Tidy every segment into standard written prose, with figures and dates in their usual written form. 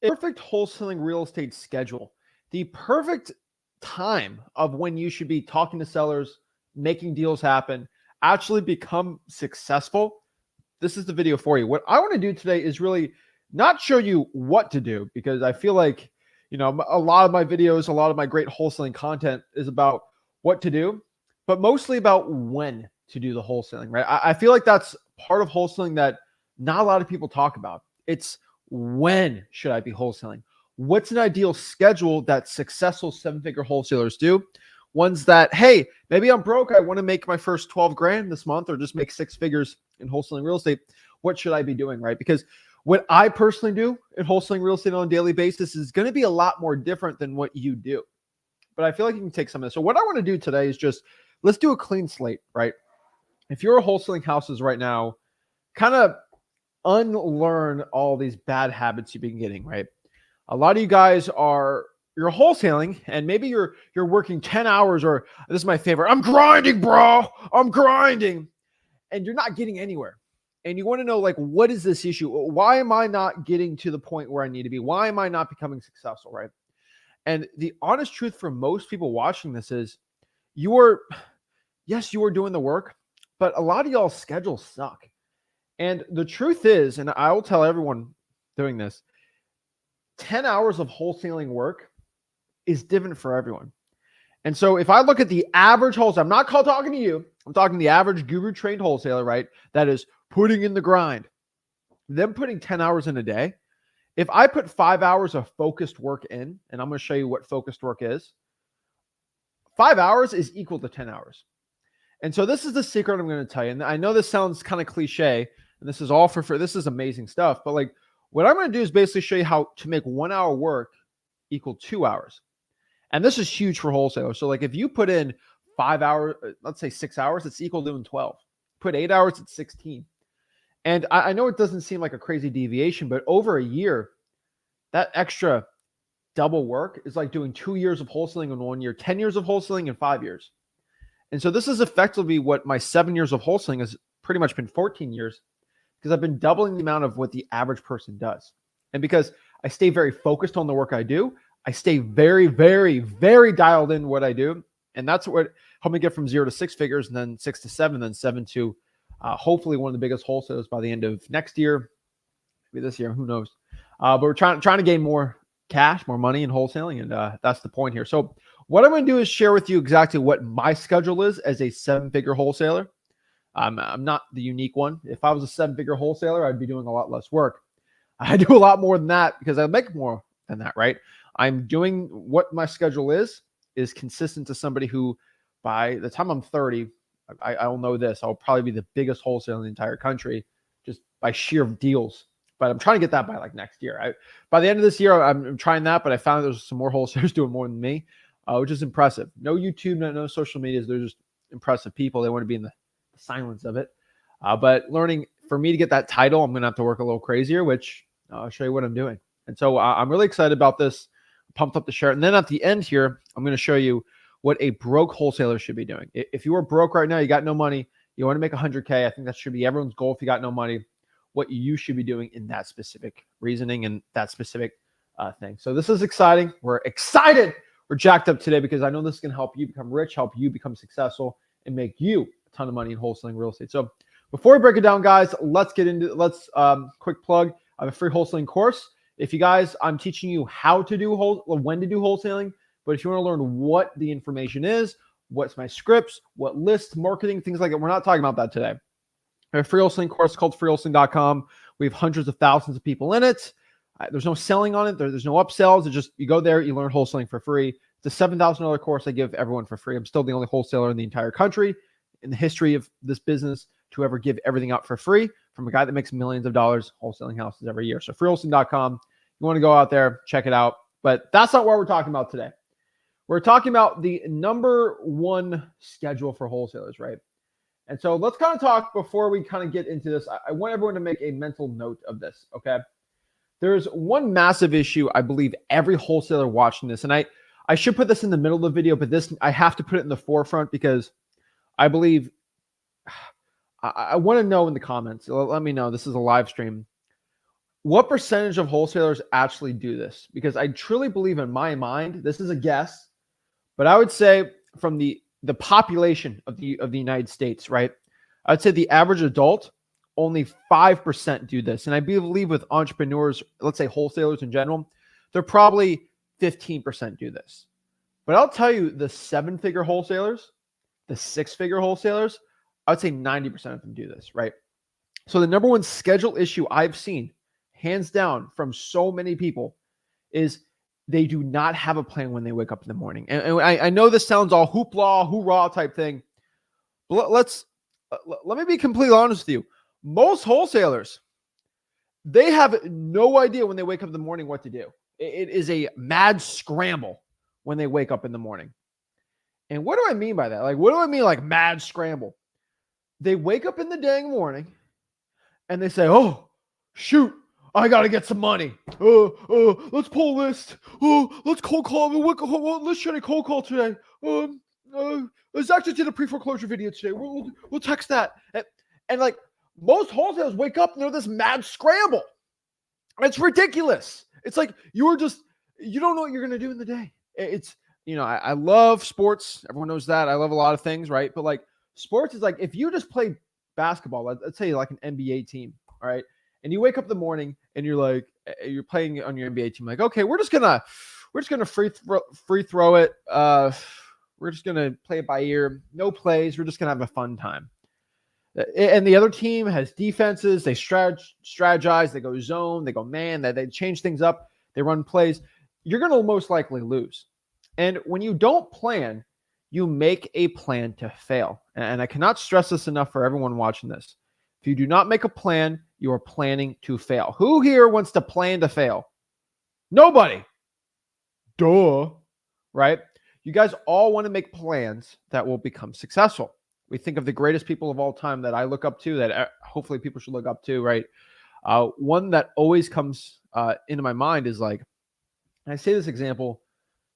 A perfect wholesaling real estate schedule, the perfect time of when you should be talking to sellers, making deals happen, actually become successful. This is the video for you. What I want to do today is really not show you what to do, because I feel like, a lot of my videos, a lot of my great wholesaling content is about what to do, but mostly about when to do the wholesaling, right? I feel like that's part of wholesaling that not a lot of people talk about. It's when should I be wholesaling? What's an ideal schedule that successful seven-figure wholesalers do? Ones that, hey, maybe I'm broke. I want to make my first 12 grand this month, or just make six figures in wholesaling real estate. What should I be doing, right? Because what I personally do in wholesaling real estate on a daily basis is going to be a lot more different than what you do. But I feel like you can take some of this. So what I want to do today is just, let's do a clean slate, right? If you're wholesaling houses right now, kind of unlearn all these bad habits you've been getting, right? A lot of you guys you're wholesaling, and maybe you're working 10 hours, or this is my favorite, I'm grinding, bro. I'm grinding. And you're not getting anywhere. And you want to know, like, what is this issue? Why am I not getting to the point where I need to be? Why am I not becoming successful, right? And the honest truth for most people watching this is you are doing the work, but a lot of y'all's schedules suck. And the truth is, and I will tell everyone doing this, 10 hours of wholesaling work is different for everyone. And so if I look at the average wholesaler, I'm not talking to you, I'm talking the average guru trained wholesaler, right? That is putting in the grind, them putting 10 hours in a day. If I put 5 hours of focused work in, and I'm going to show you what focused work is, 5 hours is equal to 10 hours. And so this is the secret I'm going to tell you. And I know this sounds kind of cliche, and this is all for free. This is amazing stuff. But like, what I'm going to do is basically show you how to make 1 hour work equal 2 hours. And this is huge for wholesalers. So like, if you put in 5 hours, let's say 6 hours, it's equal to doing 12. Put 8 hours, it's 16. And I know it doesn't seem like a crazy deviation, but over a year, that extra double work is like doing 2 years of wholesaling in 1 year, 10 years of wholesaling in 5 years. And so this is effectively what my 7 years of wholesaling has pretty much been 14 years, because I've been doubling the amount of what the average person does. And because I stay very focused on the work I do, I stay very, very, very dialed in what I do. And that's what helped me get from 0 to 6 figures, and then 6 to 7, then 7 to hopefully one of the biggest wholesalers by the end of next year, maybe this year, who knows. But we're trying to gain more cash, more money in wholesaling, and that's the point here. So what I'm going to do is share with you exactly what my schedule is as a seven-figure wholesaler. I'm not the unique one. If I was a seven-figure wholesaler, I'd be doing a lot less work. I do a lot more than that because I make more than that, right? I'm doing what my schedule is consistent to somebody who, by the time I'm 30, I'll know this. I'll probably be the biggest wholesaler in the entire country just by sheer deals. But I'm trying to get that by like next year. By the end of this year, I'm trying that, but I found there's some more wholesalers doing more than me, which is impressive. No YouTube, no social medias. They're just impressive people. They want to be in the silence of it. But learning, for me to get that title, I'm going to have to work a little crazier, which I'll show you what I'm doing. And so I'm really excited about this, pumped up to share it. And then at the end here, I'm going to show you what a broke wholesaler should be doing. If you are broke right now, you got no money, you want to make 100K, I think that should be everyone's goal. If you got no money, what you should be doing in that specific reasoning and that specific thing. So this is exciting. We're excited. We're jacked up today because I know this is going to help you become rich, help you become successful, and make you a ton of money in wholesaling real estate. So before we break it down, guys, let's quick plug. I have a free wholesaling course. If you guys, I'm teaching you how to do when to do wholesaling, but if you want to learn what the information is, what's my scripts, what lists, marketing, things like that, we're not talking about that today. I have a free wholesaling course called freewholesaling.com. We have hundreds of thousands of people in it. There's no selling on it. There's no upsells. It's just, you go there, you learn wholesaling for free. It's a $7,000 course I give everyone for free. I'm still the only wholesaler in the entire country in the history of this business to ever give everything out for free from a guy that makes millions of dollars wholesaling houses every year. So freewholesaling.com. You want to go out there, check it out. But that's not what we're talking about today. We're talking about the number one schedule for wholesalers, right? And so let's kind of talk before we kind of get into this. I want everyone to make a mental note of this, okay? There's one massive issue I believe every wholesaler watching this, and I should put this in the middle of the video, but this, I have to put it in the forefront because I believe, I want to know in the comments, let me know, this is a live stream. What percentage of wholesalers actually do this? Because I truly believe in my mind, this is a guess, but I would say from the population of the United States, right? I'd say the average adult, only 5% do this. And I believe with entrepreneurs, let's say wholesalers in general, they're probably 15% do this. But I'll tell you, the seven-figure wholesalers, the six-figure wholesalers, I would say 90% of them do this, right? So the number one schedule issue I've seen, hands down, from so many people is they do not have a plan when they wake up in the morning. And I know this sounds all hoopla, hoorah type thing. But let me be completely honest with you. Most wholesalers, they have no idea when they wake up in the morning what to do. It is a mad scramble when they wake up in the morning. And what do I mean by that? Like, what do I mean like mad scramble? They wake up in the dang morning and they say, oh, shoot, I got to get some money. Let's pull a list. Let's cold call. Let's try to cold call today. Zach just did a pre-foreclosure video today. We'll text that. And like most wholesalers wake up and they're this mad scramble. It's ridiculous. It's like you don't know what you're going to do in the day. It's, I love sports. Everyone knows that. I love a lot of things, right? But like sports is like, if you just play basketball, let's say like an NBA team, all right? And you wake up in the morning and you're playing on your NBA team. Like, okay, we're just gonna free throw it. We're just gonna play it by ear. No plays. We're just gonna have a fun time. And the other team has defenses. They strategize. They go zone. They go man. They change things up. They run plays. You're gonna most likely lose. And when you don't plan, you make a plan to fail. And I cannot stress this enough for everyone watching this. If you do not make a plan, you are planning to fail. Who here wants to plan to fail? Nobody. Duh. Right? You guys all want to make plans that will become successful. We think of the greatest people of all time that I look up to, that hopefully people should look up to, right? One that always comes into my mind is like, and I say this example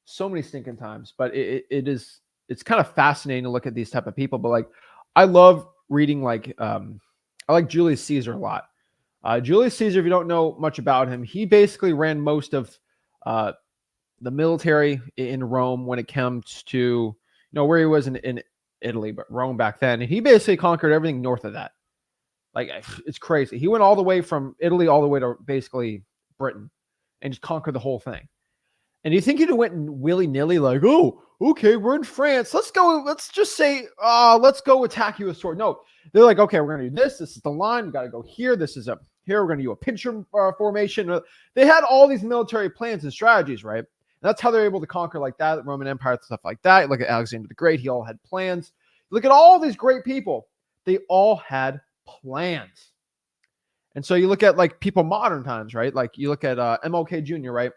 so many stinking times, but it's kind of fascinating to look at these type of people. But like, I love reading I like Julius Caesar a lot. Julius Caesar, if you don't know much about him, he basically ran most of the military in Rome when it comes to, where he was in Italy, but Rome back then. And he basically conquered everything north of that. Like, it's crazy. He went all the way from Italy all the way to basically Britain and just conquered the whole thing. And you think he went willy-nilly like, oh, okay, we're in France. Let's go. Let's just say, let's go attack you with a sword. No, they're like, okay, we're going to do this. This is the line. We got to go here. Here. We're going to do a pincher formation. They had all these military plans and strategies, right? And that's how they're able to conquer like that, the Roman Empire, stuff like that. Look at Alexander the Great. He all had plans. Look at all these great people. They all had plans. And so you look at like people modern times, right? Like you look at MLK Jr., right?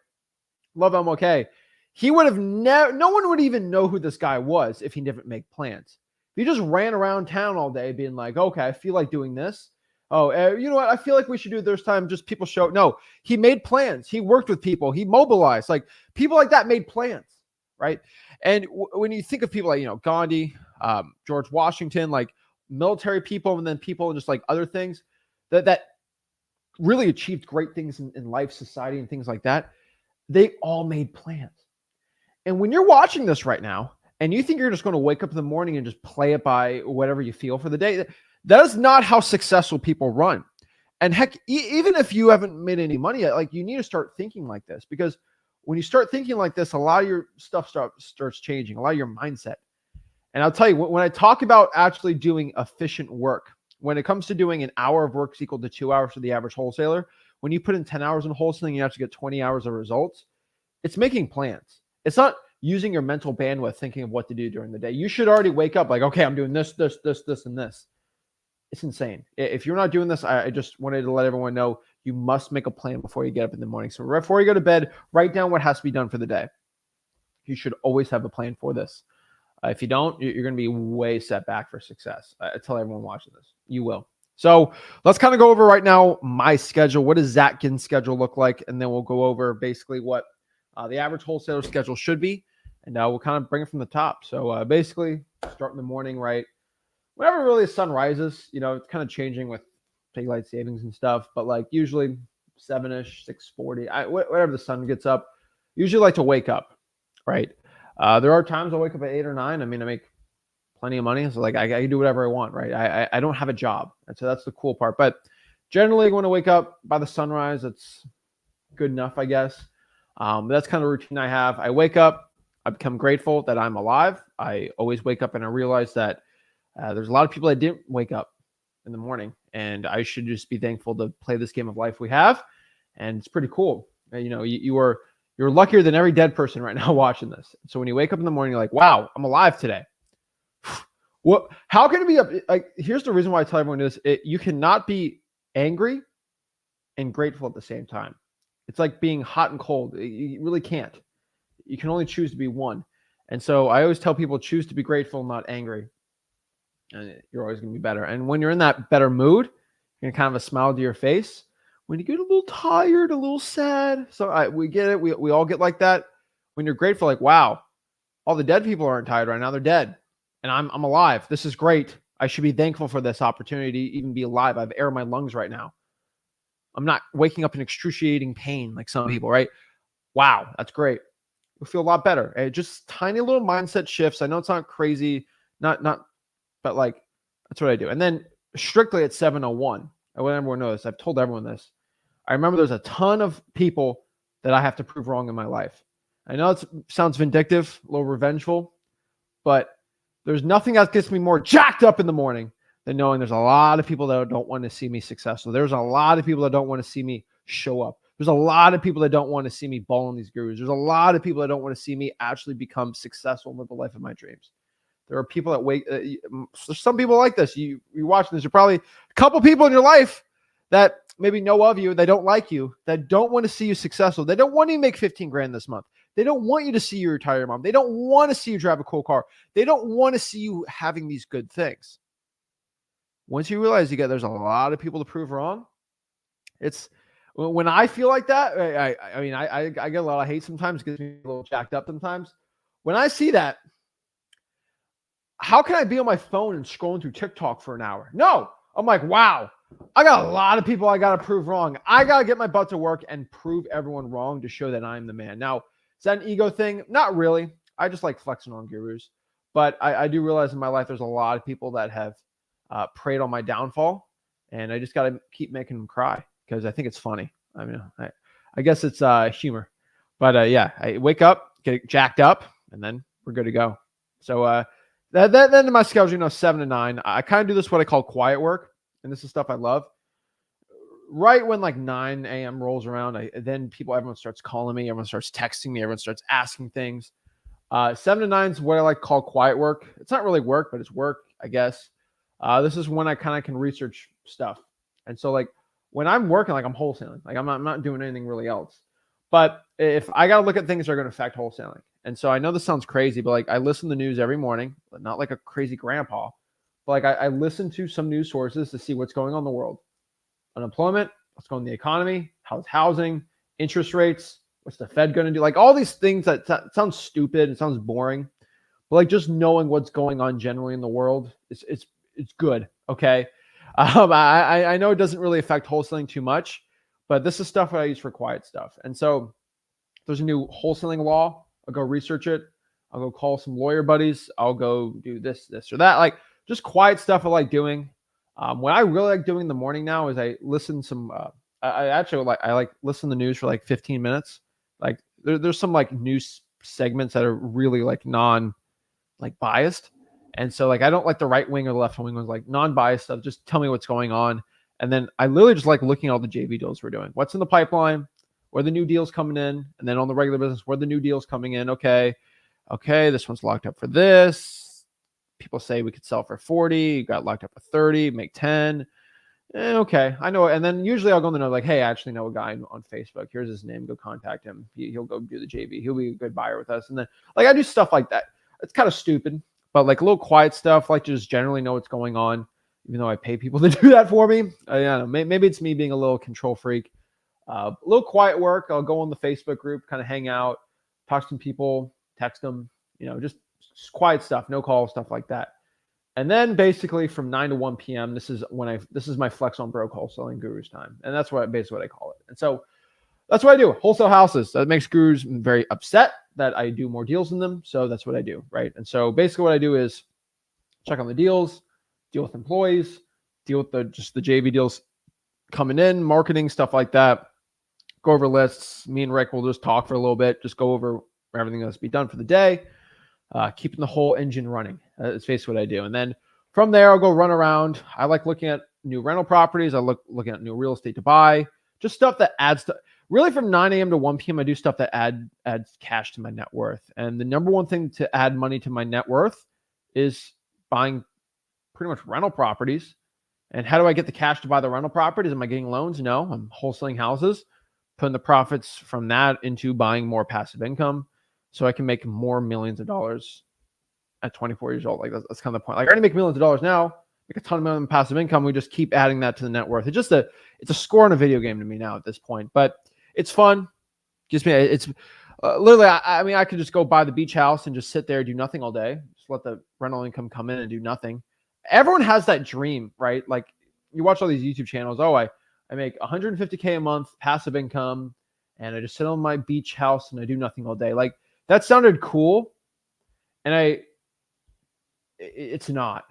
Love MLK. He would have no one would even know who this guy was if he didn't make plans. If he just ran around town all day being like, okay, I feel like doing this. Oh, you know what? I feel like we should do this time. Just people show. No, he made plans. He worked with people. He mobilized. Like people like that made plans, right? And when you think of people like, Gandhi, George Washington, like military people, and then people and just like other things that really achieved great things in life, society, and things like that, they all made plans. And when you're watching this right now and you think you're just going to wake up in the morning and just play it by whatever you feel for the day, that is not how successful people run. And heck, even if you haven't made any money yet, like you need to start thinking like this, because when you start thinking like this, a lot of your stuff starts changing, a lot of your mindset. And I'll tell you, when I talk about actually doing efficient work, when it comes to doing an hour of work is equal to 2 hours for the average wholesaler, when you put in 10 hours in wholesaling, you have to get 20 hours of results. It's making plans. It's not using your mental bandwidth thinking of what to do during the day. You should already wake up like, okay, I'm doing this, and this. It's insane. If you're not doing this, I just wanted to let everyone know you must make a plan before you get up in the morning. So before you go to bed, write down what has to be done for the day. You should always have a plan for this. If you don't, you're going to be way set back for success. I tell everyone watching this, you will. So let's kind of go over right now my schedule. What does Zach Ginn's schedule look like? And then we'll go over basically what the average wholesaler schedule should be. And we'll kind of bring it from the top. So basically start in the morning, right? Whenever really the sun rises, it's kind of changing with daylight savings and stuff. But like usually 7-ish, 6:40, whatever the sun gets up. Usually like to wake up, right? There are times I'll wake up at 8 or 9. I mean, I make plenty of money, so like I can do whatever I want, right? I don't have a job, and so that's the cool part. But generally, when I wake up by the sunrise, it's good enough, I guess. That's kind of the routine I have. I wake up, I become grateful that I'm alive. I always wake up and I realize that there's a lot of people that didn't wake up in the morning, and I should just be thankful to play this game of life we have. And it's pretty cool. You're luckier than every dead person right now watching this. So when you wake up in the morning, you're like, wow, I'm alive today. What? How can it be like? Here's the reason why I tell everyone this: you cannot be angry and grateful at the same time. It's like being hot and cold. You really can't. You can only choose to be one. And so I always tell people, choose to be grateful, not angry, and you're always going to be better. And when you're in that better mood, you're going to kind of a smile to your face. When you get a little tired, a little sad, so we get it. We all get like that. When you're grateful, like, wow, all the dead people aren't tired right now; they're dead. And I'm alive. This is great. I should be thankful for this opportunity to even be alive. I have air in my lungs right now. I'm not waking up in excruciating pain like some people, right? Wow, that's great. You'll feel a lot better. Just tiny little mindset shifts. I know it's not crazy, but like that's what I do. And then strictly at 7:01, I want everyone to know this. I've told everyone this. I remember there's a ton of people that I have to prove wrong in my life. I know it sounds vindictive, a little revengeful, but there's nothing that gets me more jacked up in the morning than knowing there's a lot of people that don't want to see me successful. There's a lot of people that don't want to see me show up. There's a lot of people that don't want to see me balling these gurus. There's a lot of people that don't want to see me actually become successful and live the life of my dreams. There are people that wait. There's some people like this. You're watching this. You're probably a couple people in your life that maybe know of you, they don't like you, that don't want to see you successful. They don't want you to make 15 grand this month. They don't want you to see you retire your mom. They don't want to see you drive a cool car. They don't want to see you having these good things. Once you realize there's a lot of people to prove wrong, it's when I feel like that, I get a lot of hate sometimes, it gets me a little jacked up sometimes. When I see that, how can I be on my phone and scrolling through TikTok for an hour? No, I'm like, wow, I got a lot of people I got to prove wrong. I got to get my butt to work and prove everyone wrong to show that I'm the man. Now, is that an ego thing? Not really. I just like flexing on gurus. But I do realize in my life there's a lot of people that have preyed on my downfall. And I just got to keep making them cry because I think it's funny. I mean, I guess it's humor. But yeah, I wake up, get jacked up, and then we're good to go. So then in my schedule, 7 to 9, I kind of do this what I call quiet work. And this is stuff I love. Right when like 9 a.m. rolls around, everyone starts calling me, everyone starts texting me, everyone starts asking things. 7 to 9 is what I like to call quiet work. It's not really work, but it's work, I guess. This is when I kind of can research stuff. And so like when I'm working, like I'm wholesaling, like I'm not doing anything really else. But if I got to look at things that are going to affect wholesaling. And so I know this sounds crazy, but like I listen to the news every morning, but not like a crazy grandpa. But like I listen to some news sources to see what's going on in the world. Unemployment, what's going on in the economy, how's housing, interest rates, what's the Fed going to do? Like all these things that sounds stupid, it sounds boring, but like just knowing what's going on generally in the world, it's good. Okay. I know it doesn't really affect wholesaling too much, but this is stuff that I use for quiet stuff. And so there's a new wholesaling law. I'll go research it. I'll go call some lawyer buddies. I'll go do this or that. Like just quiet stuff I like doing. What I really like doing in the morning now is I listen some. I like listen to the news for like 15 minutes. Like there's some like news segments that are really like biased, and so like I don't like the right wing or the left wing ones, like non-biased stuff. Just tell me what's going on, and then I literally just like looking at all the JV deals we're doing. What's in the pipeline? Where the new deals coming in, and then on the regular business, where the new deals coming in. Okay, this one's locked up for this. People say we could sell for 40. You got locked up for 30, make 10. Okay, I know. And then usually I'll go in the note like, hey, I actually know a guy on Facebook. Here's his name. Go contact him. He'll go do the JV. He'll be a good buyer with us. And then like I do stuff like that. It's kind of stupid, but like a little quiet stuff, like just generally know what's going on, even though I pay people to do that for me. I don't know. Maybe it's me being a little control freak. A little quiet work. I'll go on the Facebook group, kind of hang out, talk to some people, text them, just quiet stuff, no calls, stuff like that. And then basically from 9 to 1 p.m., this is my flex on broke wholesaling gurus time. And that's basically what I call it. And so that's what I do. Wholesale houses. That makes gurus very upset that I do more deals than them. So that's what I do, right? And so basically what I do is check on the deals, deal with employees, deal with just the JV deals coming in, marketing, stuff like that. Go over lists. Me and Rick will just talk for a little bit, just go over everything that's to be done for the day, keeping the whole engine running. That's basically what I do. And then from there, I'll go run around. I like looking at new rental properties. I looking at new real estate to buy, just stuff that adds to, really from 9 a.m. to 1 p.m., I do stuff that adds cash to my net worth. And the number one thing to add money to my net worth is buying pretty much rental properties. And how do I get the cash to buy the rental properties? Am I getting loans? No, I'm wholesaling houses, putting the profits from that into buying more passive income so I can make more millions of dollars at 24 years old. Like that's kind of the point. Like I already make millions of dollars now, make a ton of money in passive income. We just keep adding that to the net worth. It's a score in a video game to me now at this point, but it's fun. It's literally, I mean, I could just go buy the beach house and just sit there, do nothing all day. Just let the rental income come in and do nothing. Everyone has that dream, right? Like you watch all these YouTube channels. Oh, I make $150K a month passive income and I just sit on my beach house and I do nothing all day. Like that sounded cool. And it's not.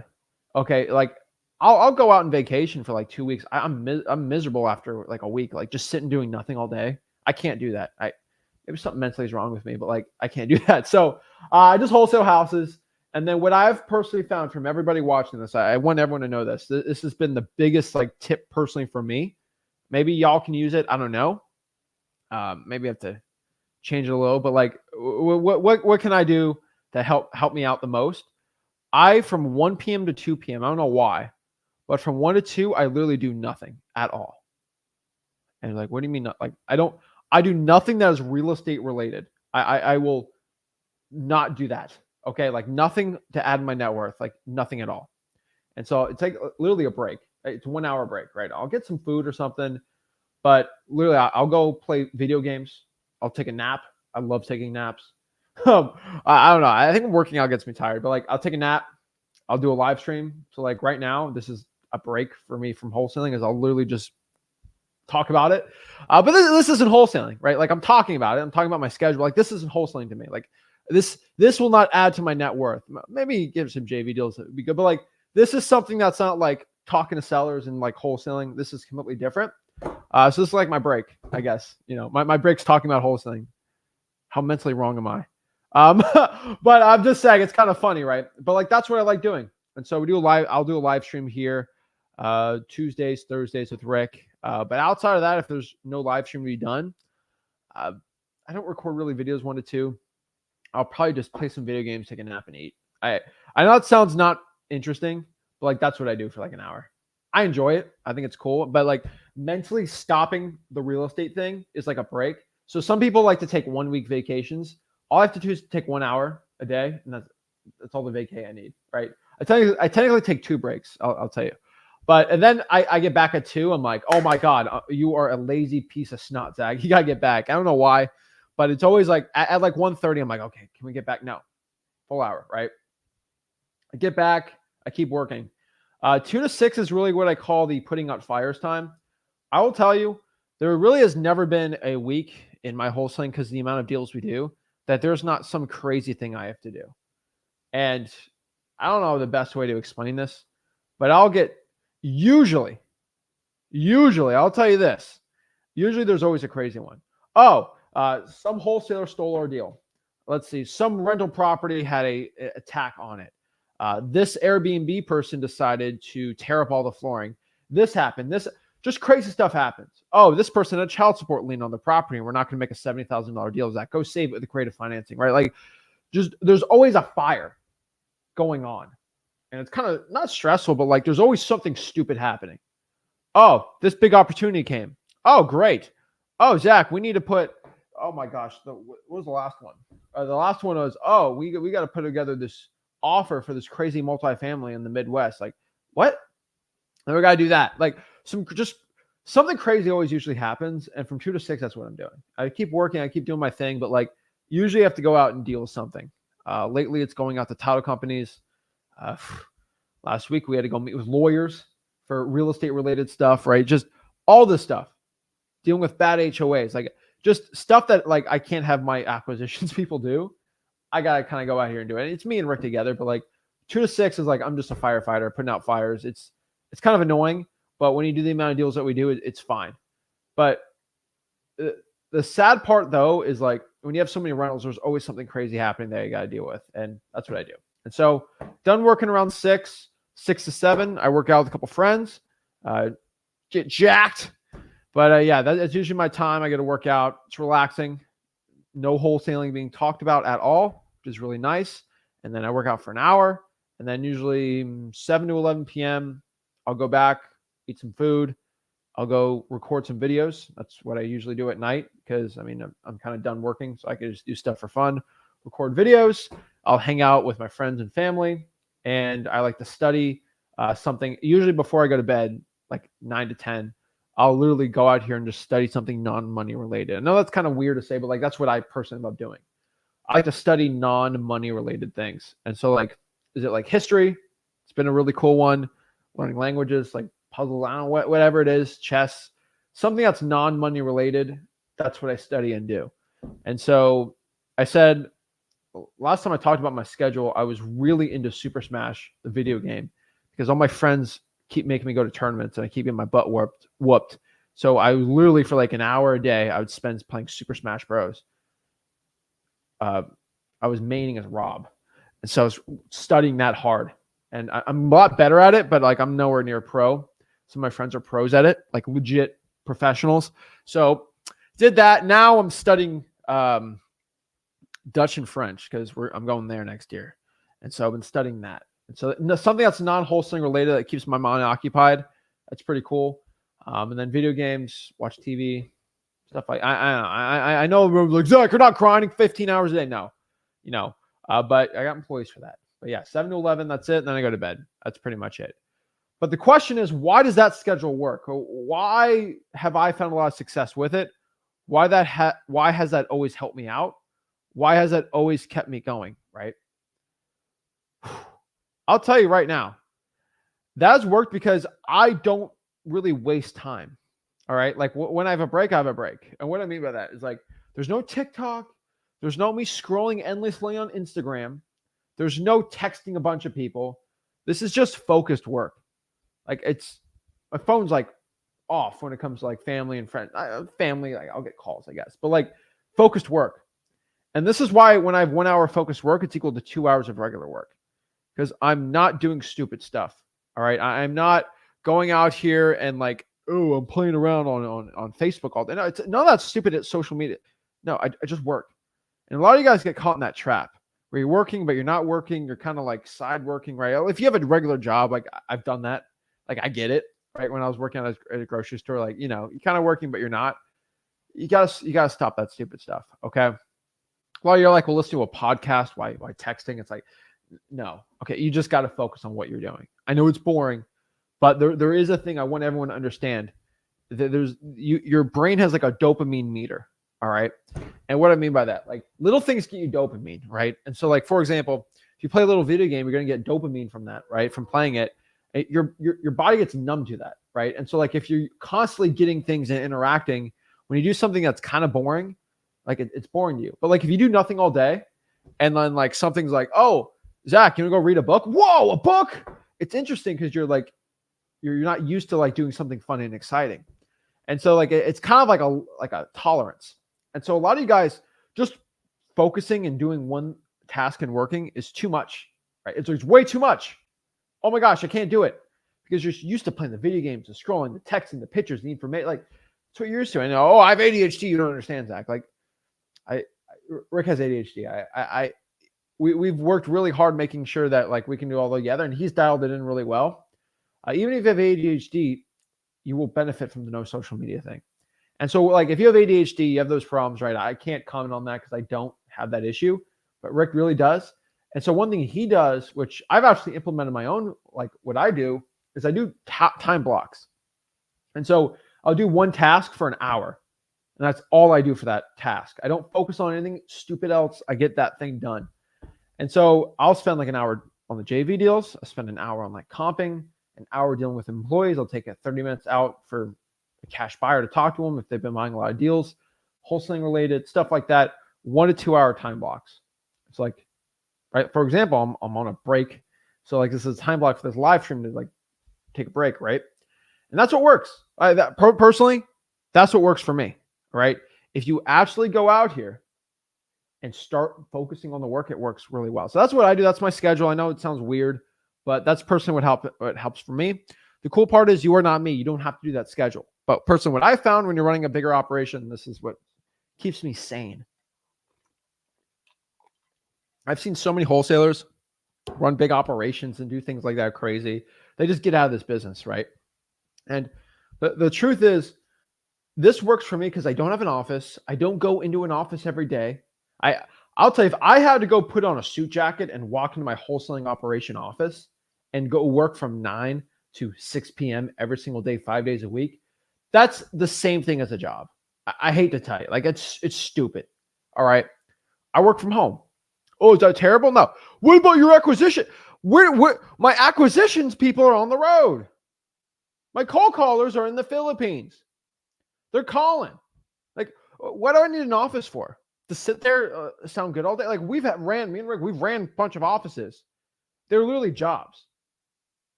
Okay. Like I'll go out on vacation for like 2 weeks. I'm miserable after like a week, like just sitting doing nothing all day. I can't do that. Maybe something mentally is wrong with me, but like I can't do that. So I just wholesale houses. And then what I've personally found from everybody watching this, I want everyone to know this. This has been the biggest like tip personally for me. Maybe y'all can use it. I don't know. Maybe I have to change it a little, but like what can I do to help me out the most? From 1 p.m. to 2 p.m., I don't know why, but from 1 to 2, I literally do nothing at all. And like, what do you mean? Like, I do nothing that is real estate related. I will not do that. Okay. Like nothing to add my net worth, like nothing at all. And so it's like literally a break. It's a 1 hour break, right? I'll get some food or something, but literally I'll go play video games. I'll take a nap. I love taking naps. I don't know. I think working out gets me tired, but like I'll take a nap. I'll do a live stream. So like right now, this is a break for me from wholesaling, is I'll literally just talk about it. But this isn't wholesaling, right? Like I'm talking about it. I'm talking about my schedule. Like this isn't wholesaling to me. Like this will not add to my net worth. Maybe give some JV deals that would be good, but like this is something that's not like talking to sellers and like wholesaling. This is completely different. So this is like my break, I guess. You know, my break's talking about wholesaling. How mentally wrong am I? But I'm just saying it's kind of funny, right? But like that's what I like doing. And so I'll do a live stream here Tuesdays, Thursdays with Rick. But outside of that, if there's no live stream to be done, I don't record really videos 1 to 2. I'll probably just play some video games, take a nap, and eat. I know it sounds not interesting, but like that's what I do for like an hour. I enjoy it. I think it's cool. But like mentally stopping the real estate thing is like a break. So some people like to take 1 week vacations. All I have to do is take 1 hour a day, and that's all the vacay I need, right? I technically take 2 breaks. I'll tell you. And then I get back at 2. I'm like, oh my God, you are a lazy piece of snot, Zach. You gotta get back. I don't know why, but it's always like at like 1:30, I'm like, okay, can we get back? No, full hour, right? I get back, I keep working. 2 to 6 is really what I call the putting out fires time. I will tell you, there really has never been a week in my wholesaling, because the amount of deals we do, that there's not some crazy thing I have to do. And I don't know the best way to explain this, but usually, I'll tell you this. Usually there's always a crazy one. Some wholesaler stole our deal. Let's see. Some rental property had a attack on it. This Airbnb person decided to tear up all the flooring. This happened. Just crazy stuff happens. Oh, this person had a child support lien on the property, and we're not going to make a $70,000 deal. Zach, go save it with the creative financing, right? Like, just there's always a fire going on, and it's kind of not stressful, but like there's always something stupid happening. Oh, this big opportunity came. Oh, great. Oh, Zach, we need to put. Oh my gosh, what was the last one? The last one was, we got to put together this offer for this crazy multifamily in the Midwest. Like, what? And we got to do that. Like something crazy always usually happens. And from 2 to 6, that's what I'm doing. I keep working. I keep doing my thing, but like usually I have to go out and deal with something. Lately it's going out to title companies. Last week we had to go meet with lawyers for real estate related stuff, right? Just all this stuff, dealing with bad HOAs, like just stuff that like I can't have my acquisitions people do. I got to kind of go out here and do it. It's me and Rick together, but like 2 to 6 is like, I'm just a firefighter putting out fires. It's kind of annoying, but when you do the amount of deals that we do, it's fine. But the sad part though, is like when you have so many rentals, there's always something crazy happening that you got to deal with. And that's what I do. And so done working around 6 to 7, I work out with a couple friends, get jacked. But yeah, that's usually my time. I get to work out. It's relaxing. No wholesaling being talked about at all, which is really nice. And then I work out for an hour. And then usually 7 to 11 p.m., I'll go back, eat some food. I'll go record some videos. That's what I usually do at night because, I mean, I'm kind of done working, so I can just do stuff for fun, record videos. I'll hang out with my friends and family. And I like to study something, usually before I go to bed, like 9 to 10. I'll literally go out here and just study something non-money related. I know that's kind of weird to say, but like that's what I personally love doing. I like to study non-money related things. And so like, is it like history? It's been a really cool one. Learning languages, like puzzles, I don't know, whatever it is, chess, something that's non-money related. That's what I study and do. And so I said, last time I talked about my schedule, I was really into Super Smash, the video game, because all my friends keep making me go to tournaments and I keep getting my butt whooped. So I literally for like an hour a day, I would spend playing Super Smash Bros. I was maining as Rob. And so I was studying that hard. And I'm a lot better at it, but like I'm nowhere near pro. Some of my friends are pros at it, like legit professionals. So did that. Now I'm studying Dutch and French because I'm going there next year. And so I've been studying that. And so something that's non-wholesaling related that keeps my mind occupied. That's pretty cool. And then video games, watch TV, stuff like I know like, Zach, you're not grinding 15 hours a day. No, but I got employees for that. But yeah, 7 to 11, that's it. And then I go to bed. That's pretty much it. But the question is, why does that schedule work? Why have I found a lot of success with it? Why has that always helped me out? Why has that always kept me going, right? I'll tell you right now, that has worked because I don't really waste time. All right. Like when I have a break, I have a break. And what I mean by that is like, there's no TikTok. There's no me scrolling endlessly on Instagram. There's no texting a bunch of people. This is just focused work. Like my phone's like off when it comes to like family and friends. Family, like I'll get calls, I guess. But like focused work. And this is why when I have 1 hour focused work, it's equal to 2 hours of regular work. Because I'm not doing stupid stuff. All right. I'm not going out here and like, oh, I'm playing around on Facebook all day. No, none of that's stupid at social media. No, I just work. And a lot of you guys get caught in that trap where you're working, but you're not working. You're kind of like side working, right? If you have a regular job, like I've done that, like I get it, right? When I was working at a grocery store, like, you're kind of working, but you're not. You gotta stop that stupid stuff. Okay. Well, you're like, well, let's do a podcast. Why texting? It's like, no. Okay. You just got to focus on what you're doing. I know it's boring, but there is a thing I want everyone to understand. That your brain has like a dopamine meter. All right. And what I mean by that, like little things get you dopamine, right? And so like, for example, if you play a little video game, you're going to get dopamine from that, right? From playing it, your body gets numb to that, right? And so like, if you're constantly getting things and interacting, when you do something that's kind of boring, like it's boring to you. But like, if you do nothing all day and then like something's like, oh, Zach, you want to go read a book? Whoa, a book. It's interesting because you're not used to like doing something fun and exciting. And so like, it's kind of like a tolerance. And so a lot of you guys just focusing and doing one task and working is too much, right? It's way too much. Oh my gosh, I can't do it because you're used to playing the video games, the scrolling, the texting, the pictures, the information. Like that's what you're used to. I know, oh, I have ADHD. You don't understand, Zach. Like Rick has ADHD. We've worked really hard making sure that like we can do all together, and he's dialed it in really well. Even if you have ADHD, you will benefit from the no social media thing. And so like, if you have ADHD, you have those problems, right? I can't comment on that because I don't have that issue, but Rick really does. And so one thing he does, which I've actually implemented my own, like what I do is I do time blocks. And so I'll do one task for an hour. And that's all I do for that task. I don't focus on anything stupid else. I get that thing done. And so I'll spend like an hour on the JV deals. I spend an hour on like comping, an hour dealing with employees. I'll take 30 minutes out for a cash buyer to talk to them if they've been buying a lot of deals, wholesaling related, stuff like that. 1 to 2 hour time blocks. It's like, right, for example, I'm on a break. So like this is a time block for this live stream to like take a break, right? And that's what works. Personally, that's what works for me, right? If you actually go out here and start focusing on the work, it works really well. So that's what I do. That's my schedule. I know it sounds weird, but that's personally what helps for me. The cool part is you are not me. You don't have to do that schedule. But personally, what I found when you're running a bigger operation, this is what keeps me sane. I've seen so many wholesalers run big operations and do things like that crazy. They just get out of this business, right? And the truth is, this works for me because I don't have an office. I don't go into an office every day. I'll tell you, if I had to go put on a suit jacket and walk into my wholesaling operation office and go work from 9 to 6 p.m. every single day, 5 days a week, that's the same thing as a job. I hate to tell you, like it's stupid. All right. I work from home. Oh, is that terrible? No. What about your acquisition? Where my acquisitions people are on the road. My cold callers are in the Philippines. They're calling. Like, what do I need an office for? To sit there, sound good all day? Like me and Rick, we've ran a bunch of offices. They're literally jobs.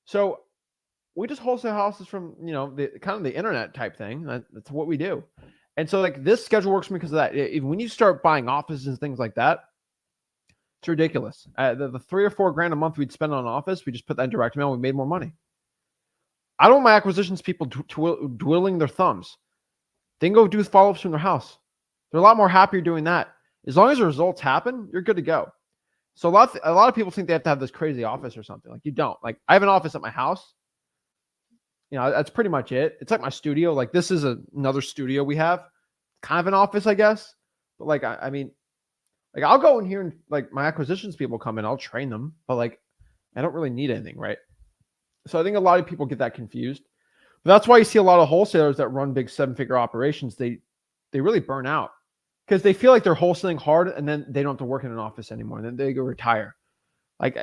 So we just wholesale houses from, the kind of the internet type thing. That's what we do. And so like this schedule works for me because of that. When you start buying offices and things like that, it's ridiculous. The $3 or $4 grand a month we'd spend on an office, we just put that in direct mail. We made more money. I don't want my acquisitions people twiddling their thumbs. They can go do follow-ups from their house. They're a lot more happier doing that. As long as the results happen, you're good to go. So a lot of people think they have to have this crazy office or something. Like you don't. Like I have an office at my house. That's pretty much it. It's like my studio. Like this is another studio we have. Kind of an office, I guess. But like, I mean, like I'll go in here and like my acquisitions people come in, I'll train them. But like, I don't really need anything, right? So I think a lot of people get that confused. But that's why you see a lot of wholesalers that run big 7-figure operations. They really burn out because they feel like they're wholesaling hard and then they don't have to work in an office anymore. And then they go retire. Like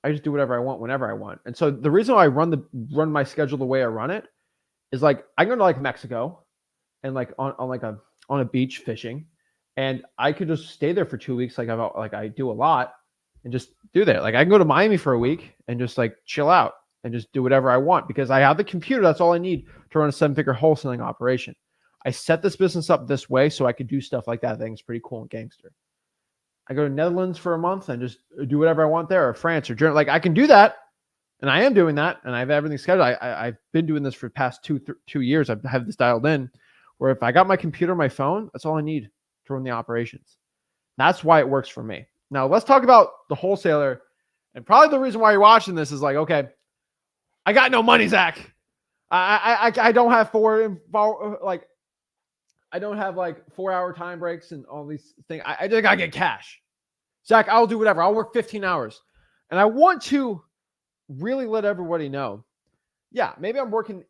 I just do whatever I want whenever I want. And so the reason why I run my schedule the way I run it is like I go to like Mexico and like on a beach fishing, and I could just stay there for 2 weeks like I do a lot and just do that. Like I can go to Miami for a week and just like chill out and just do whatever I want because I have the computer. That's all I need to run a 7-figure wholesaling operation. I set this business up this way so I could do stuff like that. I think it's pretty cool and gangster. I go to Netherlands for a month and just do whatever I want there, or France or Germany. Like I can do that, and I am doing that, and I have everything scheduled. I've been doing this for the past 2 years. I have this dialed in, where if I got my computer, my phone, that's all I need to run the operations. That's why it works for me. Now let's talk about the wholesaler, and probably the reason why you're watching this is like, okay, I got no money, Zach. I don't have I don't have like 4-hour time breaks and all these things. I just gotta get cash. Zach, I'll do whatever. I'll work 15 hours. And I want to really let everybody know. Yeah, maybe I'm working,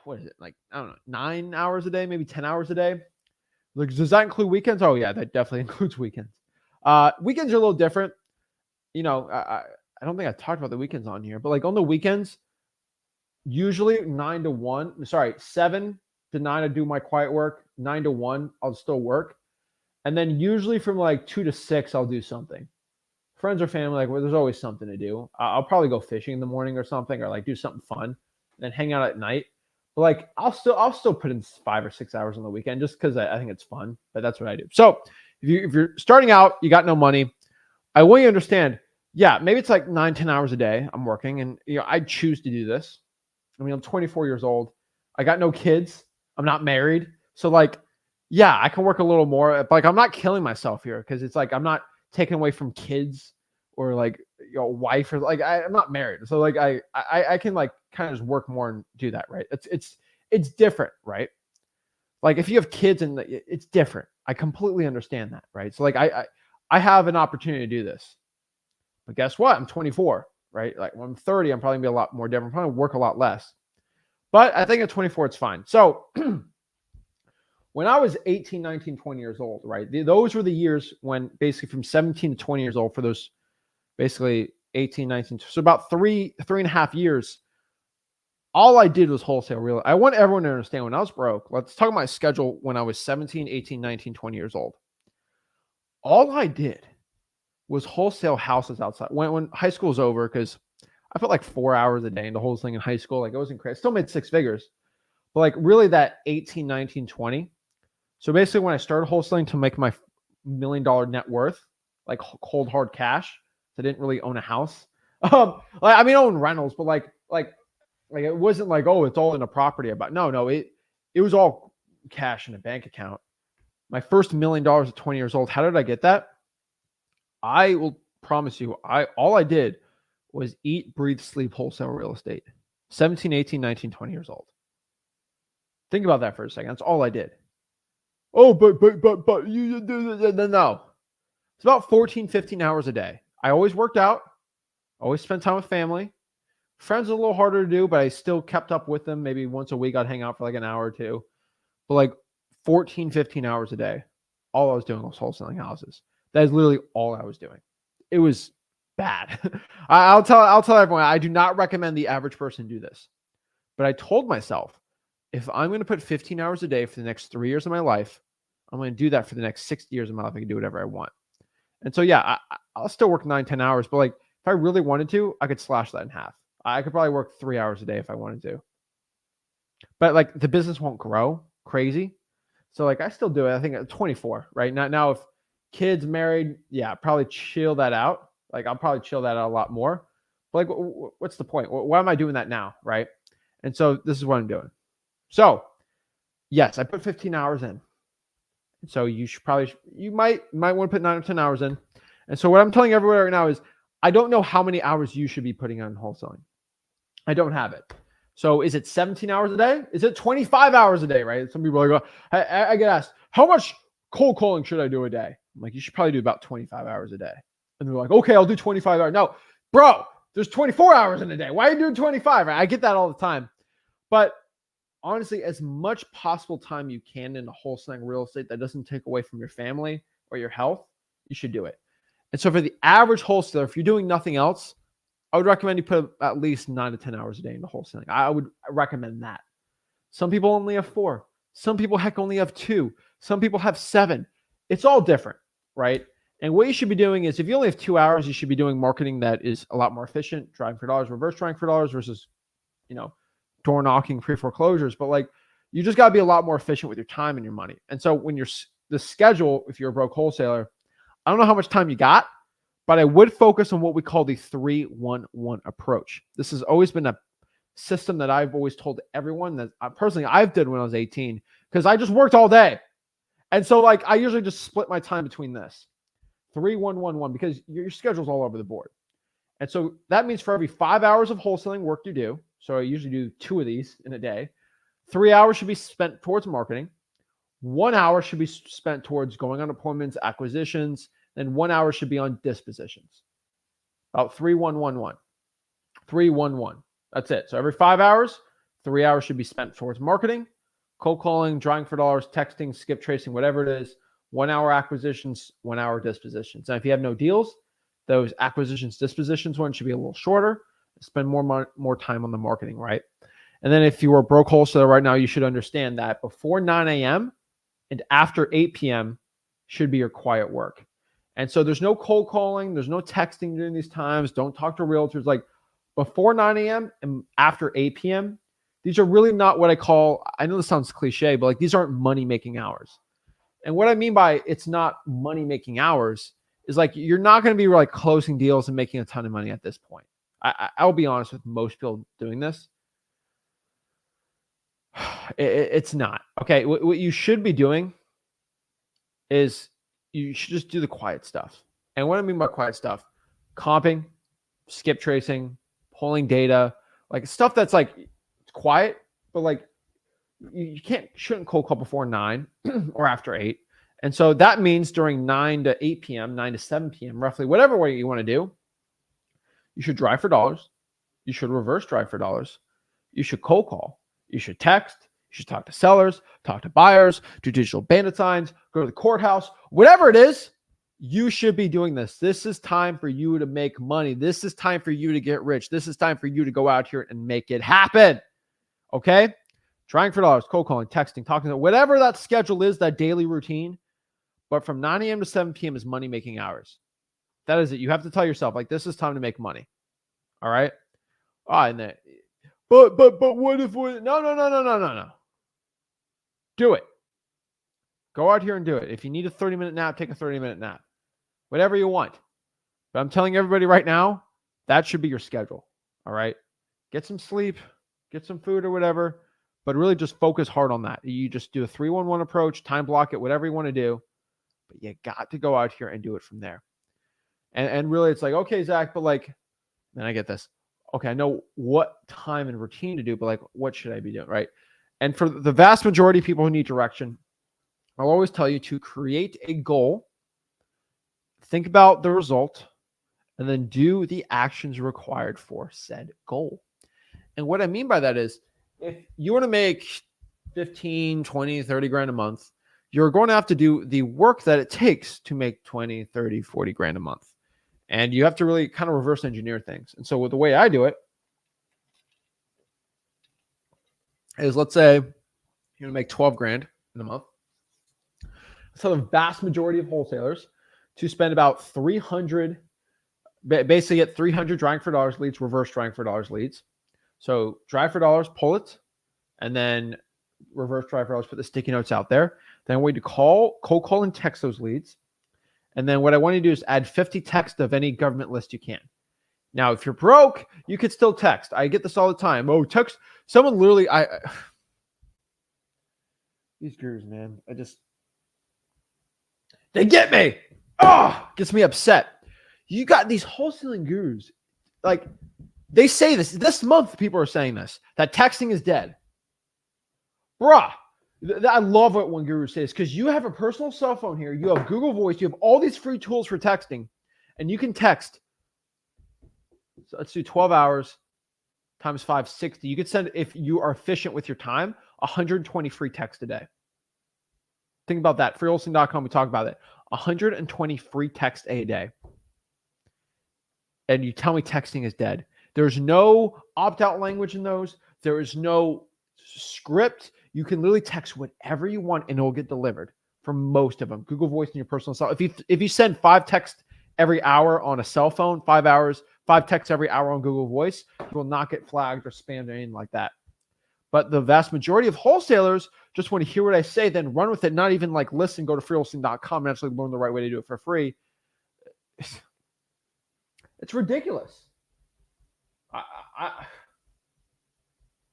what is it? Like, I don't know, 9 hours a day, maybe 10 hours a day. Like, does that include weekends? Oh yeah, that definitely includes weekends. Weekends are a little different. I don't think I talked about the weekends on here, but like on the weekends, usually 7 to 9, I do my quiet work. 9 to 1, I'll still work. And then usually from like 2 to 6, I'll do something. Friends or family, like, well, there's always something to do. I'll probably go fishing in the morning or something, or like do something fun, and then hang out at night. But like, I'll still put in 5 or 6 hours on the weekend just because I think it's fun. But that's what I do. So if you're starting out, you got no money, I want you to understand. Yeah, maybe it's like 9-10 hours a day I'm working, and I choose to do this. I mean, I'm 24 years old. I got no kids. I'm not married. So like, yeah, I can work a little more, but like, I'm not killing myself here because it's like, I'm not taken away from kids or like, wife, or like, I'm not married. So like, I can like kind of just work more and do that. Right. It's different. Right. Like if you have kids and it's different. I completely understand that. Right. So like, I have an opportunity to do this, but guess what? I'm 24. Right. Like when I'm 30, I'm probably gonna be a lot more different. I'm probably work a lot less. But I think at 24, it's fine. So when I was 18, 19, 20 years old, right, those were the years when basically from 17 to 20 years old for those basically 18, 19. So about 3.5 years, all I did was wholesale real. I want everyone to understand when I was broke, let's talk about my schedule when I was 17, 18, 19, 20 years old. All I did was wholesale houses outside. When high school was over, because I put like 4 hours a day into wholesaling in high school. Like it wasn't crazy. I still made six figures. But like really that 18, 19, 20. So basically when I started wholesaling to make my $1 million net worth, like cold hard cash, I didn't really own a house. I own rentals, but like it wasn't like, oh, it's all in a property. No, it was all cash in a bank account. My first $1 million at 20 years old. How did I get that? I will promise you, all I did was eat, breathe, sleep, wholesale real estate. 17, 18, 19, 20 years old. Think about that for a second. That's all I did. Oh, but you do that. No. It's about 14, 15 hours a day. I always worked out, always spent time with family. Friends are a little harder to do, but I still kept up with them. Maybe once a week I'd hang out for like an hour or two. But like 14, 15 hours a day, all I was doing was wholesaling houses. That is literally all I was doing. It was bad. I'll tell everyone, I do not recommend the average person do this. But I told myself, if I'm going to put 15 hours a day for the next 3 years of my life, I'm going to do that for the next 60 years of my life. I can do whatever I want. And so, yeah, I'll still work 9, 10 hours. But like, if I really wanted to, I could slash that in half. I could probably work 3 hours a day if I wanted to. But like, the business won't grow crazy. So like, I still do it. I think at 24, right? Now, if kids married, yeah, probably chill that out. Like, I'll probably chill that out a lot more. But like, what's the point? Why am I doing that now, right? And so this is what I'm doing. So, yes, I put 15 hours in. So you might want to put 9 or 10 hours in. And so what I'm telling everyone right now is I don't know how many hours you should be putting on wholesaling. I don't have it. So is it 17 hours a day? Is it 25 hours a day, right? Some people are going, I get asked, how much cold calling should I do a day? I'm like, you should probably do about 25 hours a day. And they're like, okay, I'll do 25 hours. No, bro, there's 24 hours in a day. Why are you doing 25? I get that all the time. But honestly, as much possible time you can in wholesaling real estate that doesn't take away from your family or your health, you should do it. And so for the average wholesaler, if you're doing nothing else, I would recommend you put at least 9 to 10 hours a day into wholesaling. I would recommend that. Some people only have 4. Some people, heck, only have 2. Some people have 7. It's all different, right? And what you should be doing is if you only have 2 hours, you should be doing marketing that is a lot more efficient, driving for dollars, reverse driving for dollars versus, door knocking, pre-foreclosures. But like, you just got to be a lot more efficient with your time and your money. And so when the schedule, if you're a broke wholesaler, I don't know how much time you got, but I would focus on what we call the 3-1-1 approach. This has always been a system that I've always told everyone that I've did when I was 18, because I just worked all day. And so like, I usually just split my time between this 3-1-1-1 because your schedule's all over the board. And so that means for every 5 hours of wholesaling work you do, so I usually do 2 of these in a day, 3 hours should be spent towards marketing. 1 hour should be spent towards going on appointments, acquisitions. Then 1 hour should be on dispositions. About 3-1-1-1. 3-1-1. That's it. So every 5 hours, 3 hours should be spent towards marketing, cold calling, drawing for dollars, texting, skip tracing, whatever it is. 1 hour acquisitions, 1 hour dispositions. Now, if you have no deals, those acquisitions, dispositions one should be a little shorter. Spend more time on the marketing, right? And then if you are a broke wholesaler right now, you should understand that before 9 a.m. and after 8 p.m. should be your quiet work. And so there's no cold calling. There's no texting during these times. Don't talk to realtors. Like before 9 a.m. and after 8 p.m., these are really not what I call, I know this sounds cliche, but like these aren't money-making hours. And what I mean by it's not money-making hours is like you're not going to be like closing deals and making a ton of money at this point. I'll be honest with most people doing this. It's not. Okay, what you should be doing is you should just do the quiet stuff. And what I mean by quiet stuff, comping, skip tracing, pulling data, like stuff that's like quiet, but like you shouldn't cold call before 9 or after 8. And so that means during 9 to 8 p.m., 9 to 7 p.m., roughly, whatever way you want to do, you should drive for dollars. You should reverse drive for dollars. You should cold call. You should text. You should talk to sellers, talk to buyers, do digital bandit signs, go to the courthouse, whatever it is. You should be doing this. This is time for you to make money. This is time for you to get rich. This is time for you to go out here and make it happen. Okay? Trying for dollars, cold calling, texting, talking, whatever that schedule is, that daily routine. But from 9 a.m. to 7 p.m. is money making hours. That is it. You have to tell yourself, like, this is time to make money. All right? And then, but what if we, no. Do it. Go out here and do it. If you need a 30-minute nap, take a 30-minute nap. Whatever you want. But I'm telling everybody right now, that should be your schedule. All right? Get some sleep, get some food or whatever, but really just focus hard on that. You just do a 3-1-1 approach, time block it, whatever you want to do. But you got to go out here and do it from there. And really, it's like, okay, Zach, but like, then I get this. Okay, I know what time and routine to do, but like, what should I be doing, right? And for the vast majority of people who need direction, I'll always tell you to create a goal, think about the result, and then do the actions required for said goal. And what I mean by that is, if you want to make 15, 20, 30 grand a month, you're going to have to do the work that it takes to make 20, 30, 40 grand a month. And you have to really kind of reverse engineer things. And so with the way I do it is, let's say you're going to make 12 grand in a month. So the vast majority of wholesalers to spend about 300, basically get 300 drawing for dollars leads, reverse drawing for dollars leads. So drive for dollars, pull it, and then reverse drive for dollars, put the sticky notes out there. Then I want you to cold call and text those leads. And then what I want you to do is add 50 texts of any government list you can. Now, if you're broke, you could still text. I get this all the time. Oh, text. Someone literally, these gurus, man, they get me. Oh, gets me upset. You got these wholesaling gurus. Like, they say this month, people are saying this, that texting is dead. Bruh. I love it when gurus say this, because you have a personal cell phone here. You have Google Voice. You have all these free tools for texting, and you can text. So let's do 12 hours times 5, 60. You could send, if you are efficient with your time, 120 free texts a day. Think about that. Freewholesaling.com, we talk about it. 120 free texts a day. And you tell me texting is dead. There's no opt-out language in those. There is no script. You can literally text whatever you want and it will get delivered for most of them. Google Voice in your personal cell. If you send 5 texts every hour on a cell phone, 5 texts every hour on Google Voice, you will not get flagged or spammed or anything like that. But the vast majority of wholesalers just want to hear what I say, then run with it. Not even like listen, go to freewholesaling.com and actually learn the right way to do it for free. It's ridiculous.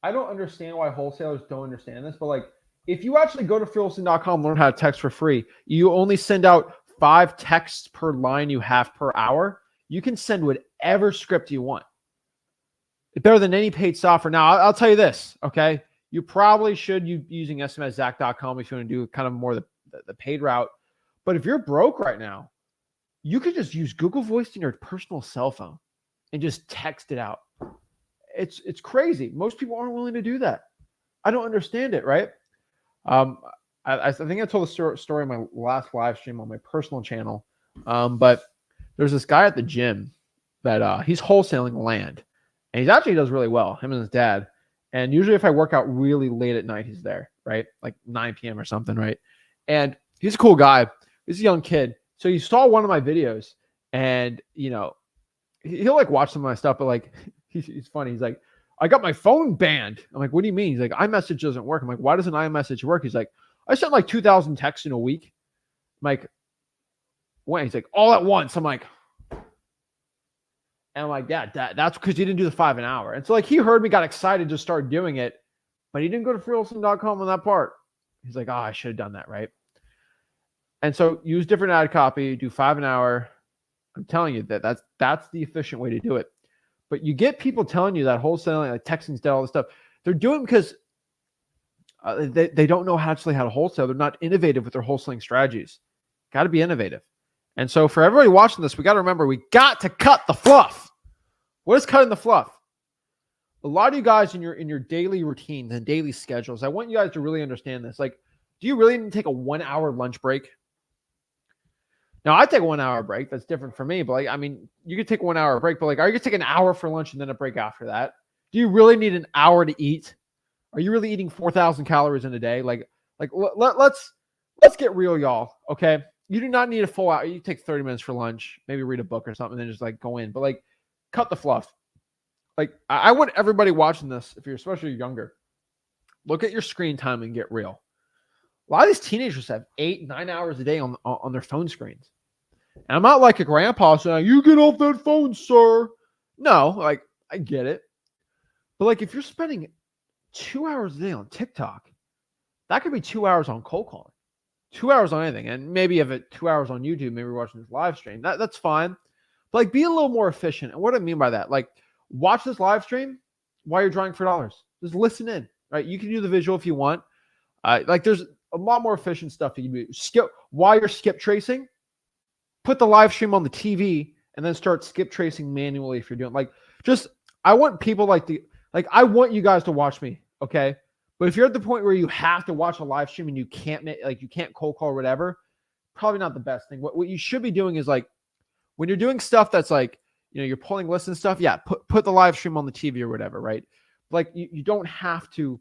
I don't understand why wholesalers don't understand this, but like, if you actually go to freewholesaling.com, learn how to text for free, you only send out 5 texts per line you have per hour. You can send whatever script you want. It's better than any paid software. Now, I'll tell you this, okay? You probably should be using smszach.com if you want to do kind of more the paid route. But if you're broke right now, you could just use Google Voice in your personal cell phone and just text it out. It's crazy. Most people aren't willing to do that. I don't understand it, right? I think I told the story in my last live stream on my personal channel. But there's this guy at the gym that he's wholesaling land. And he actually does really well, him and his dad. And usually if I work out really late at night, he's there, right? Like 9 p.m. or something, right? And he's a cool guy. He's a young kid. So he saw one of my videos and, you know, he'll like watch some of my stuff, but like, he's funny. He's like, I got my phone banned. I'm like, what do you mean? He's like, iMessage doesn't work. I'm like, why doesn't iMessage work? He's like, I sent like 2,000 texts in a week. I'm like, when? He's like, all at once. I'm like, that's because he didn't do the 5 an hour. And so like, he heard me, got excited to start doing it, but he didn't go to freewholesaling.com on that part. He's like, I should have done that, right? And so use different ad copy, do 5 an hour. I'm telling you that's the efficient way to do it. But you get people telling you that wholesaling, like texting's dead, all this stuff. They're doing it because they don't know actually how to wholesale. They're not innovative with their wholesaling strategies. Got to be innovative. And so for everybody watching this, we got to remember, we got to cut the fluff. What is cutting the fluff? A lot of you guys in your daily routines and daily schedules, I want you guys to really understand this. Like, do you really need to take a 1 hour lunch break? Now I take a 1 hour break. That's different for me. But like, I mean, you could take a 1 hour break, but like, are you gonna take an hour for lunch and then a break after that? Do you really need an hour to eat? Are you really eating 4,000 calories in a day? Let's get real, y'all. Okay. You do not need a full hour. You take 30 minutes for lunch, maybe read a book or something, and then just like go in. But like, cut the fluff. Like, I want everybody watching this, if you're especially younger, look at your screen time and get real. A lot of these teenagers have 8-9 hours a day on their phone screens. And I'm not like a grandpa saying, you get off that phone, sir. No, like, I get it. But like, if you're spending 2 hours a day on TikTok, that could be 2 hours on cold calling, 2 hours on anything. And maybe you have 2 hours on YouTube, maybe you're watching this live stream. That's fine. But like, be a little more efficient. And what do I mean by that? Like, watch this live stream while you're drawing for dollars. Just listen in, right? You can do the visual if you want. Like, there's a lot more efficient stuff you can do. While you're skip tracing, put the live stream on the TV and then start skip tracing manually if you're doing I want people I want you guys to watch me, okay? But if you're at the point where you have to watch a live stream and you can't cold call or whatever, probably not the best thing. What you should be doing is like, when you're doing stuff that's like, you're pulling lists and stuff, yeah, put the live stream on the TV or whatever, right? Like, you don't have to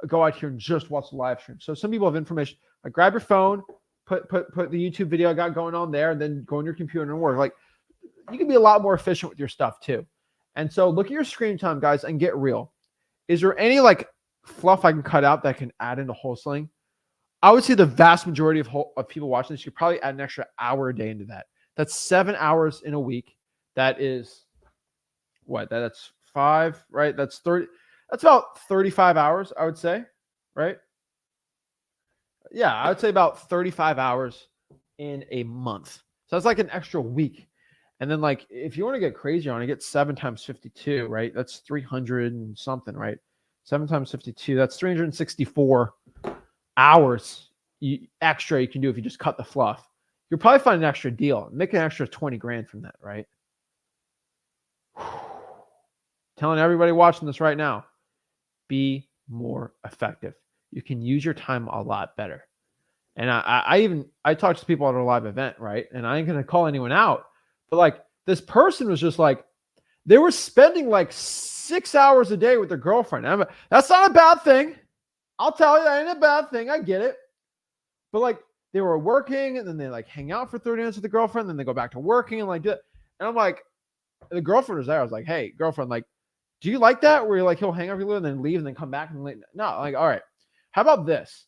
go out here and just watch the live stream. So some people have information, like grab your phone, put the YouTube video I got going on there, and then go on your computer and work. Like, you can be a lot more efficient with your stuff too. And so look at your screen time, guys, and get real. Is there any like fluff I can cut out that I can add into wholesaling? I would say the vast majority of people watching this, you could probably add an extra hour a day into that. That's 7 hours in a week. That is what? That's 5, right? That's 30. That's about 35 hours, I would say, right? Yeah, I would say about 35 hours in a month. So that's like an extra week. And then like, if you want to get crazy on it, get 7 times 52, right? That's 300 and something, right? 7 times 52, that's 364 hours extra you can do if you just cut the fluff. You'll probably find an extra deal. Make an extra 20 grand from that, right? Telling everybody watching this right now, be more effective. You can use your time a lot better. And I talked to people at a live event, right? And I ain't going to call anyone out, but like, this person was just like, they were spending like 6 hours a day with their girlfriend. That's not a bad thing. I'll tell you, that ain't a bad thing. I get it. But like, they were working and then they like hang out for 30 minutes with the girlfriend. Then they go back to working and like do it. And I'm like, the girlfriend was there. I was like, hey, girlfriend, like, do you like that? Where you're like, he'll hang out with you and then leave and then come back and leave? No, like, all right. How about this?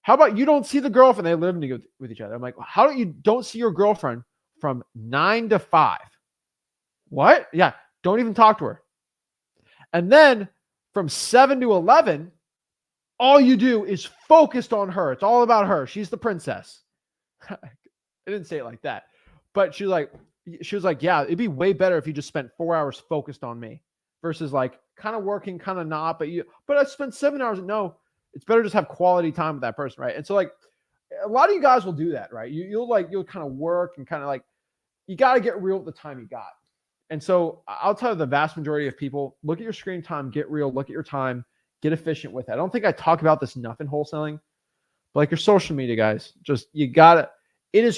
How about you don't see the girlfriend? They live with each other. I'm like, how do you don't see your girlfriend from 9 to 5? What? Yeah. Don't even talk to her. And then from 7 to 11, all you do is focused on her. It's all about her. She's the princess. I didn't say it like that, but she was like, yeah, it'd be way better if you just spent 4 hours focused on me versus like kind of working, kind of not, but I spent 7 hours. No, it's better just have quality time with that person. Right. And so like a lot of you guys will do that, right? You'll kind of work and kind of like, you got to get real with the time you got. And so I'll tell you, the vast majority of people, look at your screen time, get real, look at your time, get efficient with it. I don't think I talk about this enough in wholesaling, but like your social media, guys, the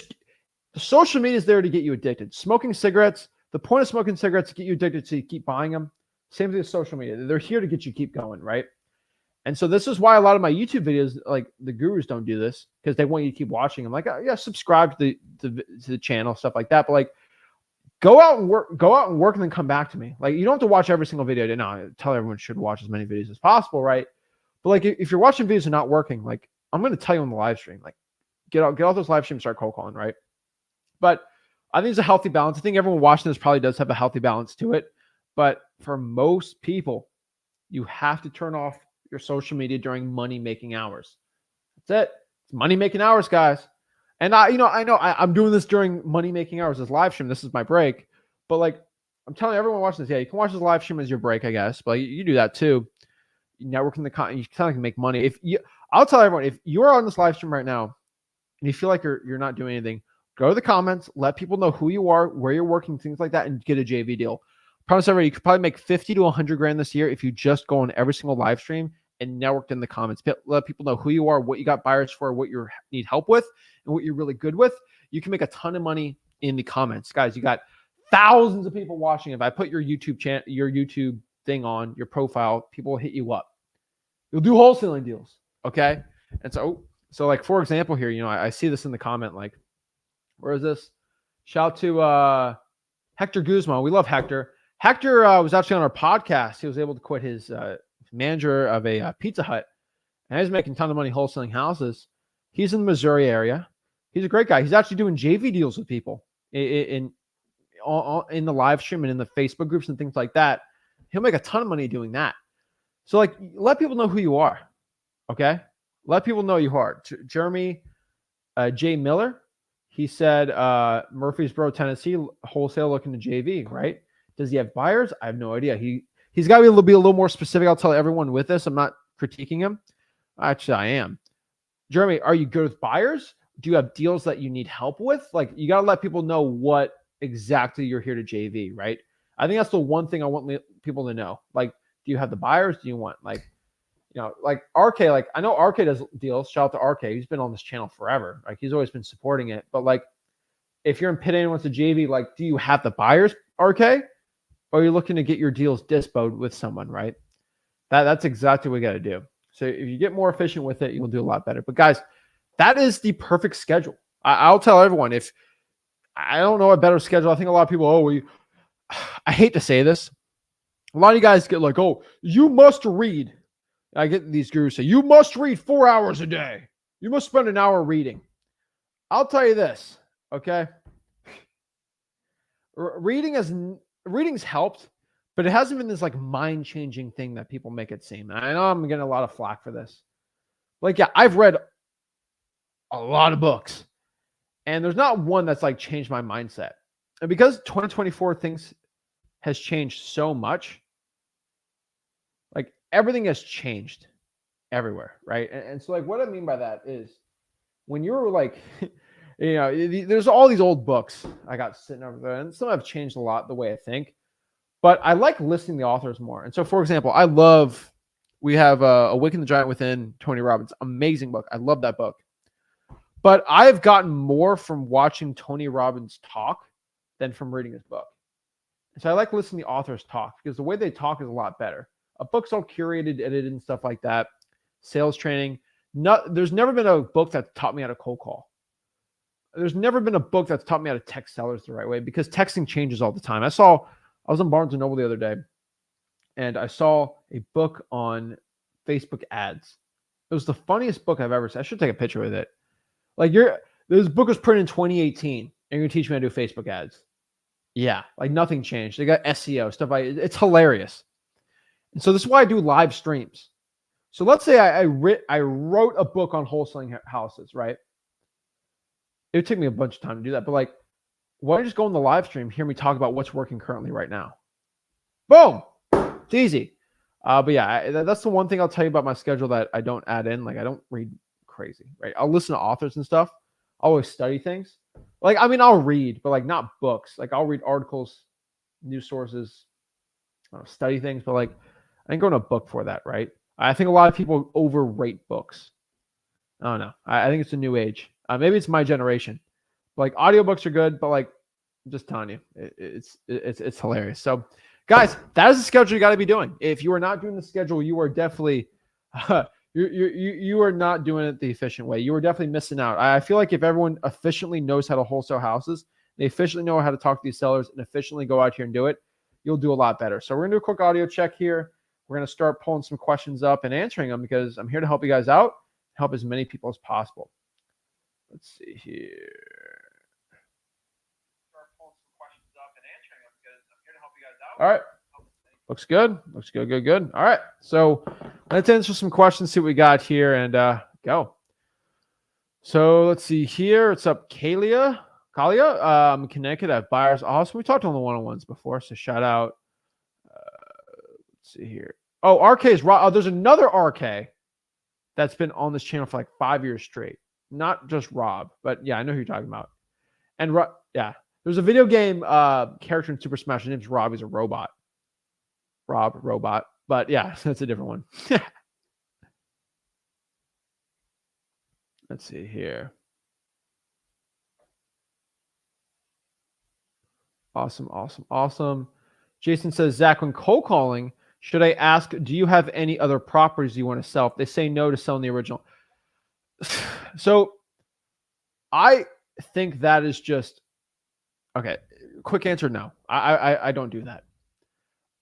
social media is there to get you addicted. Smoking cigarettes, the point of smoking cigarettes is to get you addicted so you keep buying them. Same thing with social media. They're here to get you keep going, right? And so this is why a lot of my YouTube videos, like the gurus don't do this, because they want you to keep watching. I'm like, oh, yeah, subscribe to the channel, stuff like that. But like, go out and work and then come back to me. Like, you don't have to watch every single video. No, I tell everyone should watch as many videos as possible, right? But like, if you're watching videos and not working, like, I'm going to tell you on the live stream, like, get out those live streams, start cold calling, right? But I think it's a healthy balance. I think everyone watching this probably does have a healthy balance to it. But for most people, you have to turn off your social media during money-making hours. That's it. It's money-making hours, guys. And I know I'm doing this during money-making hours as live stream. This is my break. But like, I'm telling everyone watching this, yeah, you can watch this live stream as your break, I guess. But you do that too. You network in the content, you kind of can make money. I'll tell everyone, if you're on this live stream right now and you feel like you're not doing anything, go to the comments, let people know who you are, where you're working, things like that, and get a JV deal. I promise everybody, you could probably make 50 to 100 grand this year if you just go on every single live stream and networked in the comments. Let people know who you are, what you got buyers for, what you need help with, and what you're really good with. You can make a ton of money in the comments. Guys, you got thousands of people watching. If I put your YouTube thing on your profile, people will hit you up. You'll do wholesaling deals. Okay. And so like, for example, here, you know, I see this in the comment, like, where is this? Shout out to Hector Guzman. We love Hector. Hector was actually on our podcast. He was able to quit his manager of a Pizza Hut, and he's making a ton of money wholesaling houses. He's in the Missouri area. He's a great guy. He's actually doing JV deals with people in the live stream and in the Facebook groups and things like that. He'll make a ton of money doing that. So, like, let people know who you are, okay? Let people know you are. Jeremy J. Miller, he said Murfreesboro, Tennessee, wholesale looking to JV, right? Does he have buyers? I have no idea. He's got to be a little more specific. I'll tell everyone with this. I'm not critiquing him. Actually, I am. Jeremy, are you good with buyers? Do you have deals that you need help with? Like, you got to let people know what exactly you're here to JV, right? I think that's the one thing I want people to know. Like, do you have the buyers? Do you want, like, you know, like RK, like, I know RK does deals. Shout out to RK. He's been on this channel forever. Like, he's always been supporting it. But, like, if you're in Pitt and wants to JV, like, do you have the buyers, RK? Or are you looking to get your deals dispoed with someone, right? That's exactly what we got to do. So if you get more efficient with it, you'll do a lot better. But guys, that is the perfect schedule. I'll tell everyone, if I don't know a better schedule, I think a lot of people, I hate to say this. A lot of you guys get like, oh, you must read. I get these gurus say, you must read 4 hours a day. You must spend an hour reading. I'll tell you this, okay? Reading's helped, but it hasn't been this like mind-changing thing that people make it seem. And I know I'm getting a lot of flack for this. Like, yeah, I've read a lot of books, and there's not one that's like changed my mindset. And because 2024 things has changed so much, like everything has changed everywhere, right? And so, like, what I mean by that is when you're like, you know, there's all these old books I got sitting over there, and some have changed a lot the way I think. But I like listening to the authors more. And so, for example, we have Awaken the Giant Within, Tony Robbins. Amazing book. I love that book. But I've gotten more from watching Tony Robbins talk than from reading his book. And so I like listening to the authors talk because the way they talk is a lot better. A book's all curated, edited, and stuff like that. Sales training. There's never been a book that taught me how to cold call. There's never been a book that's taught me how to text sellers the right way because texting changes all the time. I was in Barnes & Noble the other day, and I saw a book on Facebook ads. It was the funniest book I've ever seen. I should take a picture with it. Like, this book was printed in 2018, and you're going to teach me how to do Facebook ads. Yeah, like nothing changed. They got SEO, stuff like it's hilarious. And so this is why I do live streams. So let's say I wrote a book on wholesaling houses, right? It would take me a bunch of time to do that, but like, why don't you just go on the live stream, hear me talk about what's working currently right now? Boom. It's easy. But yeah, that's the one thing I'll tell you about my schedule that I don't add in. Like, I don't read crazy, right? I'll listen to authors and stuff. I always study things. Like, I mean, I'll read, but like not books. Like, I'll read articles, news sources, study things, but like, I ain't going to a book for that, right? I think a lot of people overrate books. I don't know. I think it's a new age. Maybe it's my generation. Like, audiobooks are good, but like, I'm just telling you, it's hilarious. So, guys, that is the schedule you got to be doing. If you are not doing the schedule, you are definitely you are not doing it the efficient way. You are definitely missing out. I feel like if everyone efficiently knows how to wholesale houses, they efficiently know how to talk to these sellers and efficiently go out here and do it, you'll do a lot better. So we're gonna do a quick audio check here. We're gonna start pulling some questions up and answering them because I'm here to help you guys out, help as many people as possible. Let's see here. All right. Looks good. Looks good, good, good. All right. So let's answer some questions, see what we got here, and go. So let's see here. What's up, Kalia? Connecticut at Buyers Awesome. We talked on the one-on-ones before, so shout out. Let's see here. Oh, RK is Rob. Oh, there's another RK that's been on this channel for like 5 years straight. Not just Rob, but yeah, I know who you're talking about. And yeah, there's a video game character in Super Smash. His name's Rob. He's a robot. Robot. But yeah, that's a different one. Let's see here. Awesome. Jason says, Zach, when cold calling, should I ask, do you have any other properties you want to sell? If they say no to selling the original. So I think that is just, okay. Quick answer, no. I don't do that.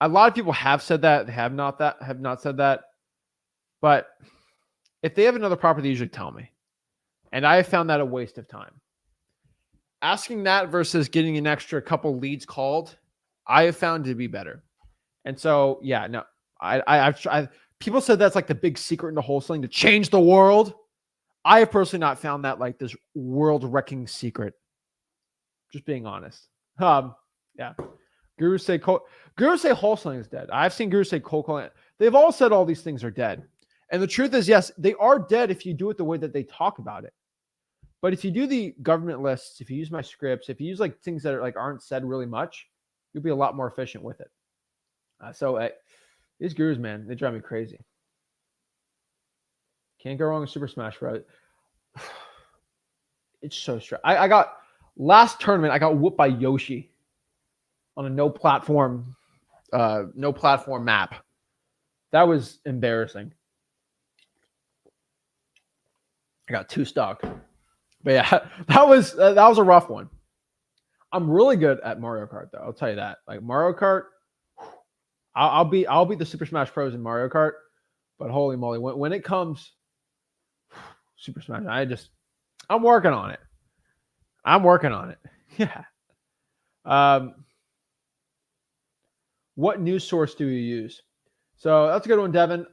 A lot of people have said that. They have not said that. But if they have another property, they usually tell me. And I have found that a waste of time. Asking that versus getting an extra couple leads called, I have found to be better. And so, yeah, no, I've tried. People said that's like the big secret into wholesaling to change the world. I have personally not found that like this world-wrecking secret. Just being honest. Yeah. Gurus say wholesaling is dead. I've seen gurus say cold calling. They've all said all these things are dead. And the truth is, yes, they are dead if you do it the way that they talk about it. But if you do the government lists, if you use my scripts, if you use like things that are like aren't said really much, you'll be a lot more efficient with it. These gurus, man, they drive me crazy. Can't go wrong with Super Smash Bros. It's so stressful. I got last tournament, I got whooped by Yoshi on a no platform map. That was embarrassing. I got 2 stock. But yeah, that was a rough one. I'm really good at Mario Kart though. I'll tell you that. Like Mario Kart, I'll beat the Super Smash Bros in Mario Kart. But holy moly, when it comes Super Smash, I'm working on it. Yeah. What news source do you use? So that's a good one, Devin.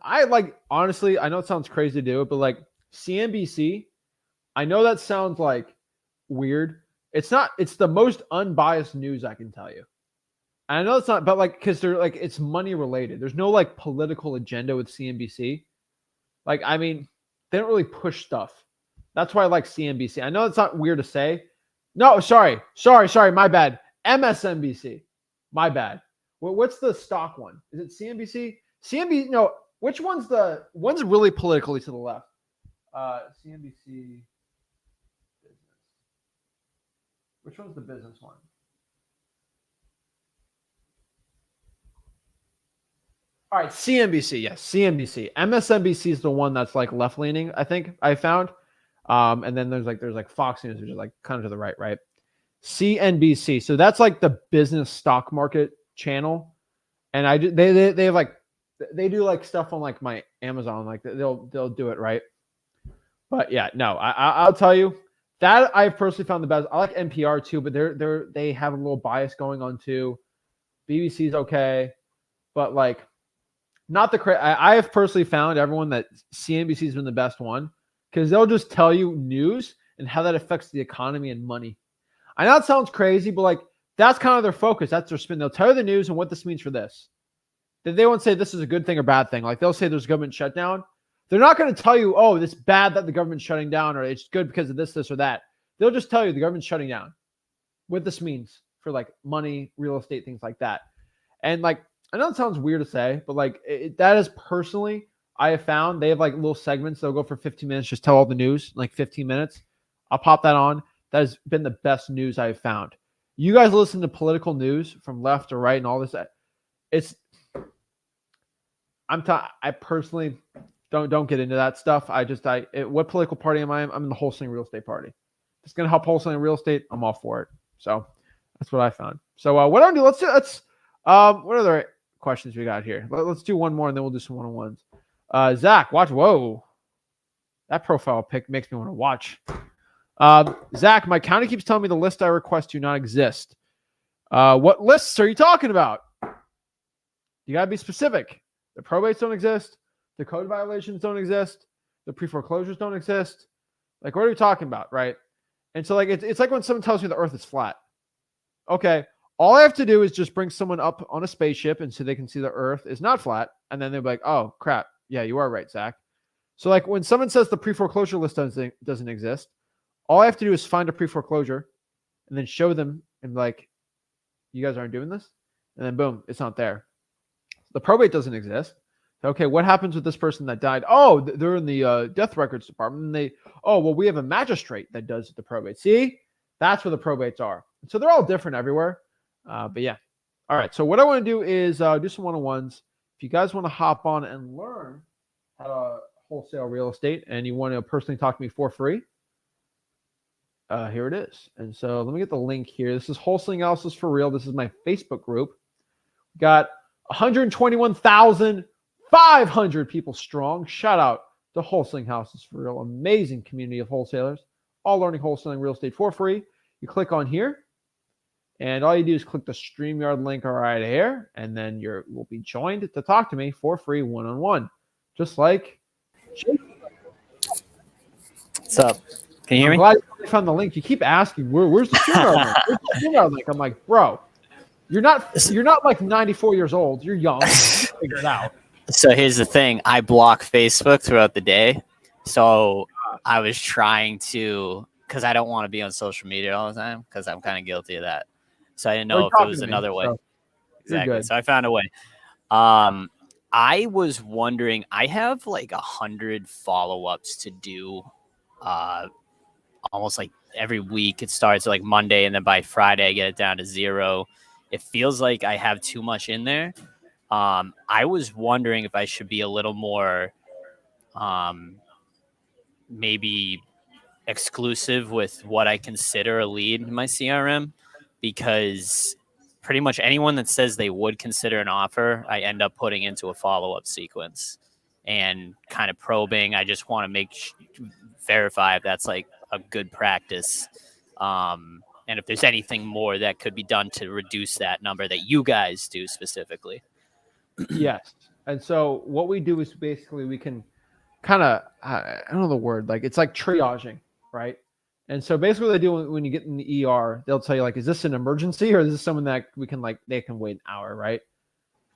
Honestly, I know it sounds crazy to do it, but like CNBC, I know that sounds like weird. It's not, it's the most unbiased news I can tell you. And I know it's not, but like, cause they're like, it's money related. There's no like political agenda with CNBC. Like, I mean, they don't really push stuff. That's why I like CNBC. I know it's not weird to say. No, sorry. My bad. MSNBC. My bad. What's the stock one? Is it CNBC? CNBC, no, which one's really politically to the left? CNBC business. Which one's the business one? All right, CNBC. Yes, CNBC. MSNBC is the one that's like left leaning, I think I found. And then there's like Fox News, which is like kind of to the right? CNBC. So that's like the business stock market channel. And they have like, they do like stuff on like my Amazon, like they'll do it, right? But yeah, no, I'll tell you that I've personally found the best. I like NPR too, but they have a little bias going on too. BBC's okay, but like not the I have personally found everyone that CNBC's been the best one because they'll just tell you news and how that affects the economy and money. I know it sounds crazy, but like that's kind of their focus. That's their spin. They'll tell you the news and what this means for this. They won't say this is a good thing or bad thing. Like they'll say there's government shutdown. They're not going to tell you, oh, it's bad that the government's shutting down or it's good because of this, or that. They'll just tell you the government's shutting down, what this means for like money, real estate, things like that. And like, I know it sounds weird to say, but like that is personally, I have found they have like little segments. They'll go for 15 minutes, just tell all the news in like 15 minutes. I'll pop that on. That has been the best news I've found. You guys listen to political news from left to right and all this. I personally don't get into that stuff. What political party am I in? I'm in the wholesaling real estate party. If it's going to help wholesaling real estate, I'm all for it. So that's what I found. So what I'm going to do, what other questions we got here? Let's do one more and then we'll do some one-on-ones. Zach, watch. Whoa. That profile pic makes me want to watch. Zach, my county keeps telling me the list I request do not exist. What lists are you talking about? You got to be specific. The probates don't exist. The code violations don't exist. The pre-foreclosures don't exist. Like, what are we talking about, right? And so, like, it's like when someone tells me the earth is flat. Okay, all I have to do is just bring someone up on a spaceship and so they can see the earth is not flat. And then they'll be like, oh, crap. Yeah, you are right, Zach. So, like, when someone says the pre-foreclosure list doesn't exist, all I have to do is find a pre-foreclosure and then show them and like, you guys aren't doing this? And then, boom, it's not there. The probate doesn't exist. Okay, what happens with this person that died? Oh, they're in the death records department. And we have a magistrate that does the probate. See, that's where the probates are. So they're all different everywhere. But yeah. All right. So what I want to do is do some one-on-ones. If you guys want to hop on and learn how to wholesale real estate and you want to personally talk to me for free, here it is. And so let me get the link here. This is Wholesaling Analysis for Real. This is my Facebook group. We got 121,500 people strong. Shout out to Wholesaling Houses for Real. Amazing community of wholesalers, all learning wholesaling real estate for free. You click on here, and all you do is click the StreamYard link right here, and then will be joined to talk to me for free one-on-one, just like What's up? Can you hear me? I'm glad you found the link. You keep asking, where's the StreamYard link? Where's the StreamYard link? I'm like, bro, you're not like 94 years old. You're young. You figure it out. So here's the thing. I block Facebook throughout the day. So I was trying to, because I don't want to be on social media all the time, because I'm kind of guilty of that. So I didn't know if it was another way. So exactly. So I found a way. I was wondering, I have like 100 follow-ups to do almost like every week. It starts like Monday, and then by Friday I get it down to 0. It feels like I have too much in there. I was wondering if I should be a little more maybe exclusive with what I consider a lead in my CRM, because pretty much anyone that says they would consider an offer, I end up putting into a follow-up sequence and kind of probing. I just want to verify if that's like a good practice. And if there's anything more that could be done to reduce that number that you guys do specifically. Yes. And so what we do is basically we can kind of, I don't know the word, like it's like triaging, right? And so basically what they do when you get in the ER, they'll tell you like, is this an emergency or is this someone that we can they can wait an hour, right?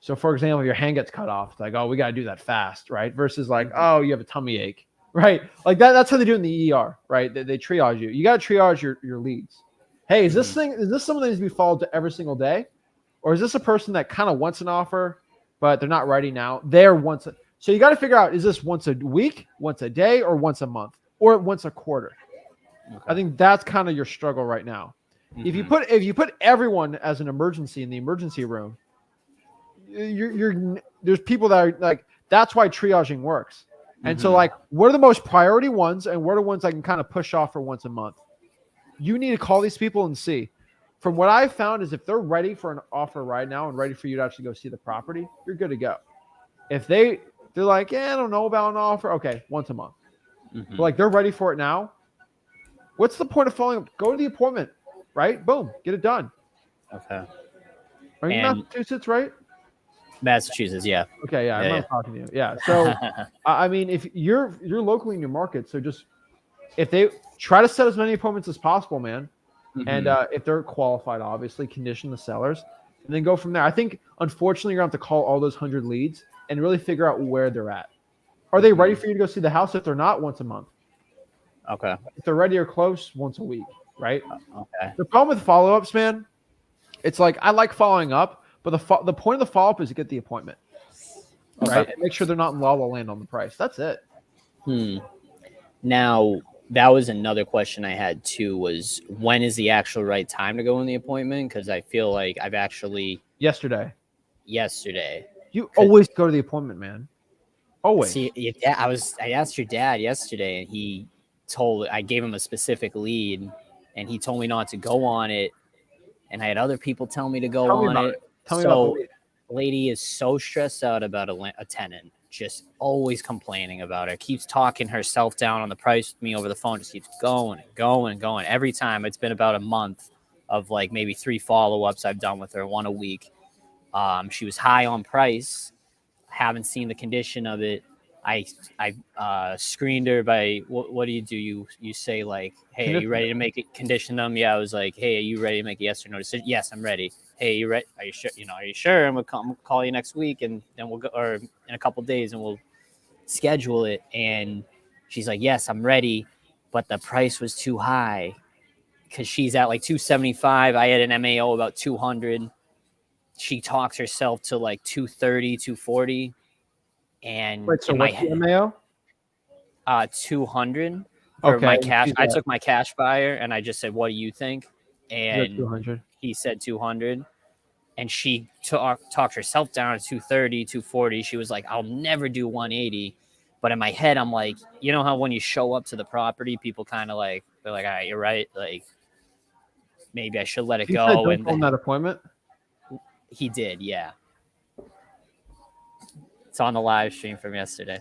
So for example, your hand gets cut off. It's like, oh, we got to do that fast, right? Versus like, oh, you have a tummy ache, right? Like that's how they do it in the ER, right? They triage you. You got to triage your leads. Hey, is this someone that needs to be followed to every single day? Or is this a person that kind of wants an offer, but they're not ready now? So you got to figure out, is this once a week, once a day, or once a month, or once a quarter? Okay. I think that's kind of your struggle right now. Mm-hmm. If you put everyone as an emergency in the emergency room, there's people that are like, that's why triaging works. And so like, what are the most priority ones, and what are ones I can kind of push off for once a month? You need to call these people and see. From what I've found is if they're ready for an offer right now and ready for you to actually go see the property, you're good to go. If they're like, I don't know about an offer. Okay, once a month. But like they're ready for it now. What's the point of following up? Go to the appointment, right? Boom, get it done. Okay. Are you in Massachusetts, right? Massachusetts, yeah. Okay, yeah, I'm not talking to you. Yeah. So I mean, if you're locally in your market, so just if they try to set as many appointments as possible, man. And if they're qualified, obviously condition the sellers and then go from there. I think, unfortunately, you're going to have to call all those 100 leads and really figure out where they're at. Are they ready for you to go see the house? If they're not, once a month. Okay. If they're ready or close, once a week, right? Okay. The problem with follow-ups, man, it's like I like following up, but the point of the follow-up is to get the appointment, right? And make sure they're not in la la land on the price. That's it. Now, that was another question I had too, was when is the actual right time to go in the appointment? Because I feel like I've actually... Yesterday. You always go to the appointment, man. Always. See, I asked your dad yesterday, and I gave him a specific lead, and he told me not to go on it, and I had other people tell me to go on it. Tell me about the lady is so stressed out about a tenant. Just always complaining about her, keeps talking herself down on the price with me over the phone, just keeps going and going and going. Every time, it's been about a month of like maybe 3 follow-ups I've done with her, 1 a week. She was high on price. Haven't seen the condition of it. I screened her by what do? You say like, hey, are you ready to make it? Condition them? Yeah, I was like, hey, are you ready to make a yes or no decision? Yes, I'm ready. Hey, you ready? Are you sure? Are you sure? I'm gonna call you next week, and then we'll go, or in a couple of days, and we'll schedule it. And she's like, yes, I'm ready, but the price was too high because she's at like 275. I had an MAO about 200. She talks herself to like 230, 240. And wait, so what's the MAO? 200 for my cash. I took my cash buyer and I just said, what do you think? And 200. He said 200. and she talked herself down to 230, 240. She was like, I'll never do 180. But in my head, I'm like, you know how when you show up to the property, people kind of like, they're like, all right, you're right. Like, maybe I should let it He go. said don't And go on that appointment. he did, yeah. It's on the live stream from yesterday.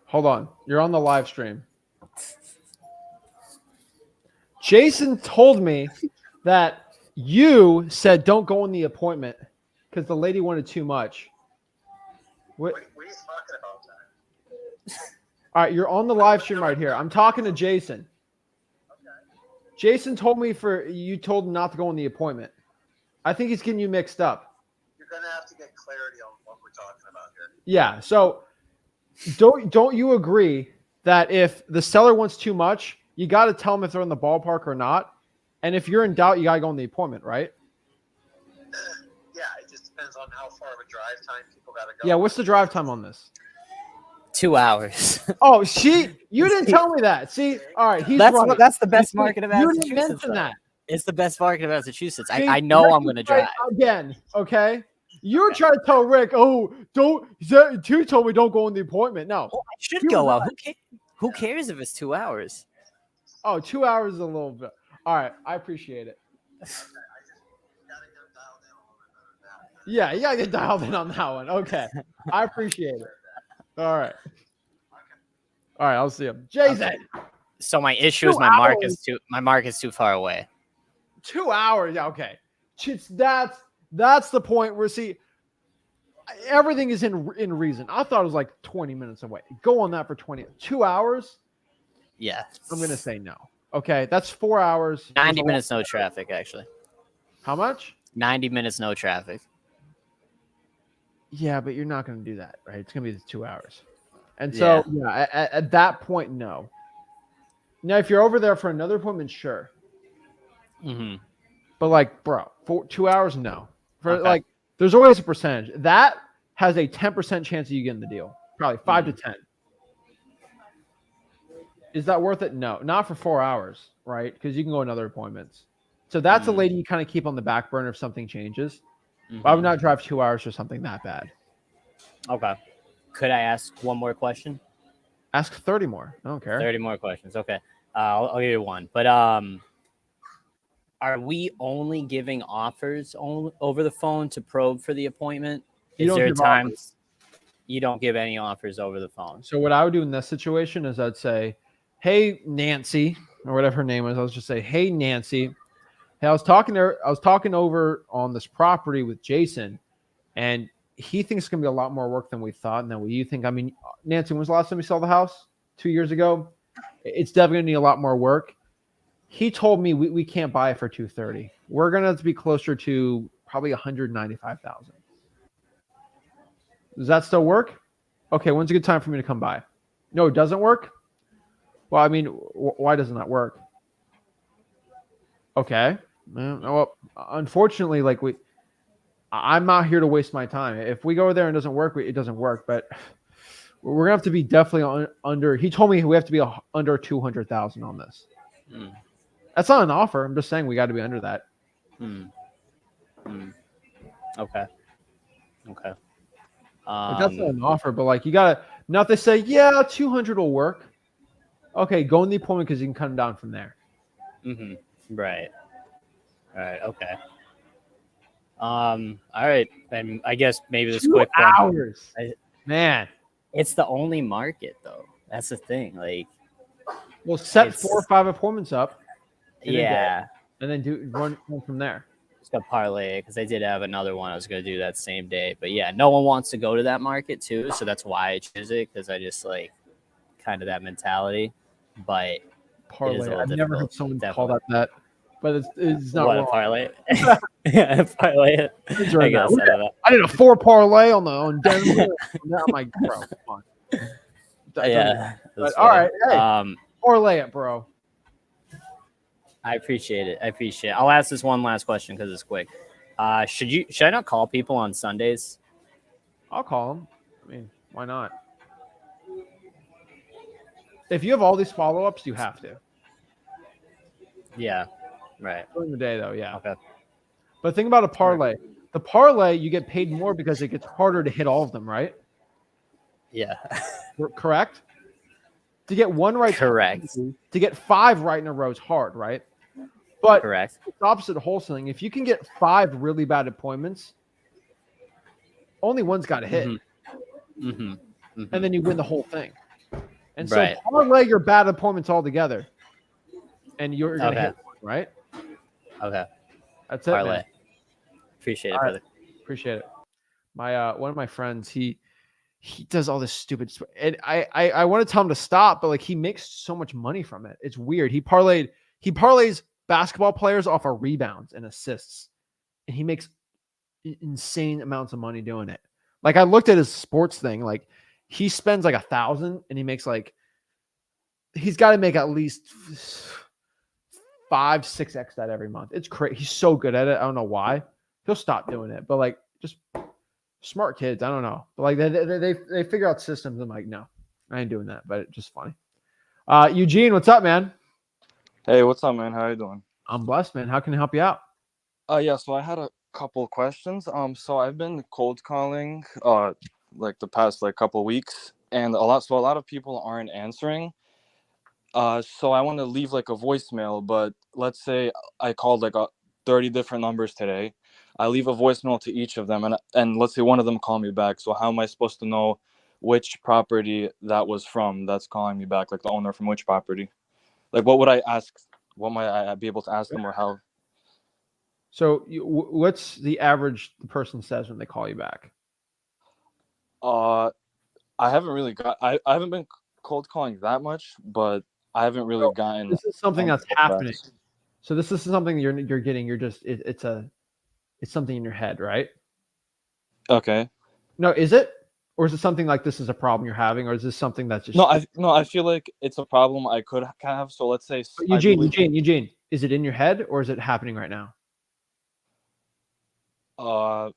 Hold on. You're on the live stream. Jason told me that you said don't go on the appointment because the lady wanted too much. What are you talking about? All right, you're on the live stream right here. I'm talking to Jason. Okay. Jason told me you told him not to go on the appointment. I think he's getting you mixed up. You're gonna have to get clarity on what we're talking about here. Yeah. So don't you agree that if the seller wants too much, you got to tell them if they're in the ballpark or not? And if you're in doubt, you got to go on the appointment, right? Yeah, it just depends on how far of a drive time people got to go. Yeah, what's the drive time on this? 2 hours. Oh, you didn't tell me that. See, all right, That's the best market of Massachusetts. You didn't mention that. It's the best market of Massachusetts. See, I know Rick I'm going to drive. again, okay? You're trying to tell Rick, oh, don't. You told me don't go on the appointment. No, I should go out. Who cares if it's 2 hours? Oh, 2 hours is a little bit. All right, I appreciate it. Yeah, you gotta get dialed in on that one. Okay, I appreciate it. All right, I'll see him. Jason. Okay. So my issue is my market's too far away. 2 hours, yeah, okay. That's the point where everything is in reason. I thought it was like 20 minutes away. Go on that for 2 hours. Yeah, I'm gonna say no. Okay, that's 4 hours. 90 minutes, no traffic, actually. How much? 90 minutes, no traffic. Yeah, but you're not going to do that, right? It's going to be 2 hours. And so, yeah, at that point, no. Now, if you're over there for another appointment, sure. Mm-hmm. But like, bro, for 2 hours, no. Like, there's always a percentage. That has a 10% chance of you getting the deal. Probably 5 to 10. Is that worth it? No, not for 4 hours, right? Because you can go on other appointments. So that's a lady you kind of keep on the back burner if something changes. Mm-hmm. I would not drive 2 hours for something that bad. Okay. Could I ask one more question? Ask 30 more. I don't care. 30 more questions. Okay. I'll give you one. But are we only giving offers over the phone to probe for the appointment? Is there times you don't give any offers over the phone? So what I would do in this situation is I'd say, hey, Nancy, or whatever her name is. I was just say, hey, Nancy. Hey, I was talking over on this property with Jason, and he thinks it's going to be a lot more work than we thought and than what you think. I mean, Nancy, when was the last time you saw the house? 2 years ago? It's definitely going to need a lot more work. He told me we can't buy it for $230. We're going to have to be closer to probably $195,000. Does that still work? Okay, when's a good time for me to come by? No, it doesn't work? Well, I mean, why doesn't that work? Okay. Well, unfortunately, I'm not here to waste my time. If we go there and it doesn't work, it doesn't work. But we're gonna have to be definitely under. He told me we have to be under 200,000 on this. That's not an offer. I'm just saying we got to be under that. Okay. That's not an offer, but you gotta. Now if they say 200 will work. Okay, go in the appointment because you can cut them down from there. Mm-hmm. Right. Okay. All right. And I guess maybe this 2 quick hours. Man, it's the only market though. That's the thing. We'll set 4 or 5 appointments up. And then do one from there. Just gonna parlay it because I did have another one I was gonna do that same day. But yeah, no one wants to go to that market too, so that's why I choose it because I just kind of that mentality. But parlay. I've never heard someone call that, but it's not wrong. Parlay. Yeah, parlay it. I did a 4 parlay on Denver. I'm like, bro, come on. Yeah. But, all right, hey, parlay it, bro. I appreciate it. I'll ask this one last question because it's quick. Should I not call people on Sundays? I'll call them. I mean, why not? If you have all these follow-ups, you have to. Yeah. Right. During the day, though, yeah. Okay. But think about a parlay. The parlay, you get paid more because it gets harder to hit all of them, right? Yeah. Correct? To get one right, Correct. to get 5 right in a row is hard, right? But Correct. it's opposite of wholesaling. If you can get 5 really bad appointments, only one's got to hit. Mm-hmm. Mm-hmm. Mm-hmm. And then you win the whole thing. And so Right. parlay your bad appointments all together. And you're going to hit one, right? Okay. That's it, Parlay. man. Appreciate it, All brother. right. Appreciate it. My one of my friends, he does all this stupid stuff. And I want to tell him to stop, but like he makes so much money from it. It's weird. He parlays basketball players off of rebounds and assists. And he makes insane amounts of money doing it. Like I looked at his sports thing, like he spends like 1,000 and he makes like he's got to make at least 5-6x that every month. It's crazy. He's so good at it. I don't know why. He'll stop doing it, but like just smart kids. I don't know, but like they figure out systems. I'm like, no, I ain't doing that. But it's just funny. Eugene, what's up, man? Hey, what's up, man? How you doing? I'm blessed, man. How can I help you out? Yeah, so I had a couple questions. So I've been cold calling like the past like couple weeks, and a lot of people aren't answering. So I want to leave like a voicemail, but let's say I called like 30 different numbers today. I leave a voicemail to each of them, and let's say one of them call me back. So how am I supposed to know which property that was from that's calling me back, like the owner from which property? Like what would I ask? What might I be able to ask them, or how? So what's the average the person says when they call you back? I haven't really I haven't been cold calling that much, but I haven't really gotten. This is something that's happening. So this is something you're getting. You're just it's something in your head, right? Okay. No, is it? Or is it something like this is a problem you're having, or is this something that's just I feel like it's a problem I could have. So let's say Eugene, is it in your head or is it happening right now? I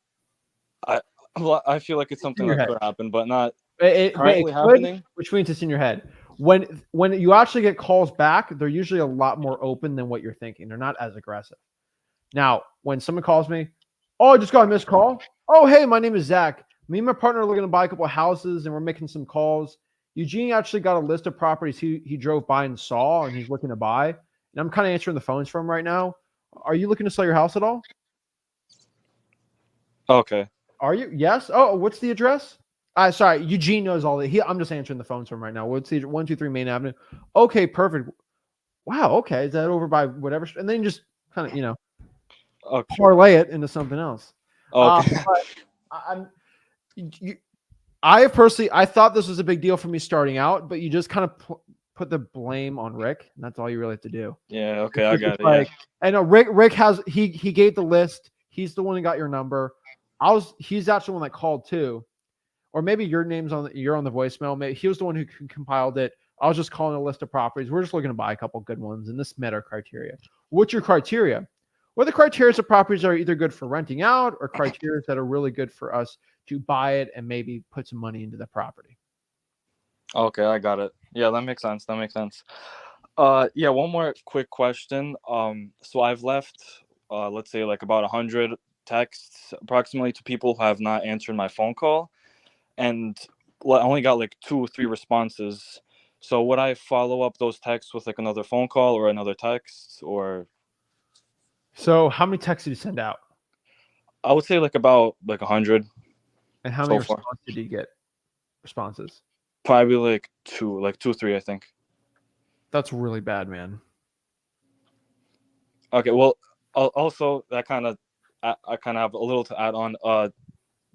feel like it's something that could happen, but not currently happening. Which means it's in your head. When you actually get calls back, they're usually a lot more open than what you're thinking. They're not as aggressive. Now, when someone calls me, oh, I just got a missed call. Oh, hey, my name is Zach. Me and my partner are looking to buy a couple of houses, and we're making some calls. Eugene actually got a list of properties he drove by and saw, and he's looking to buy. And I'm kind of answering the phones for him right now. Are you looking to sell your house at all? Okay. Are you? Yes. Oh, what's the address? Sorry, Eugene knows all that. I'm just answering the phones for him right now. What's the 123 Main Avenue? Okay, perfect. Wow. Okay, is that over by whatever? And then just kind of parlay it into something else. Okay. I personally, I thought this was a big deal for me starting out, but you just kind of put the blame on Rick, and that's all you really have to do. Yeah. Okay, I got it. Like, I know Rick has he gave the list. He's the one who got your number. He's actually the one that called too, or maybe your name's you're on the voicemail. Maybe he was the one who compiled it. I was just calling a list of properties. We're just looking to buy a couple good ones, and this met our criteria. What's your criteria? Well, the criteria of properties are either good for renting out or criteria that are really good for us to buy it and maybe put some money into the property. Okay, I got it. Yeah, that makes sense. Yeah, one more quick question. So I've left, let's say like about 100 texts approximately to people who have not answered my phone call, and I only got like 2 or 3 responses. So would I follow up those texts with like another phone call or another text, or? So how many texts did you send out? I would say like about like 100. And how many responses did you get? Responses? Probably like 2 or 3, I think. That's really bad, man. Okay, well, also that kind of I kind of have a little to add on.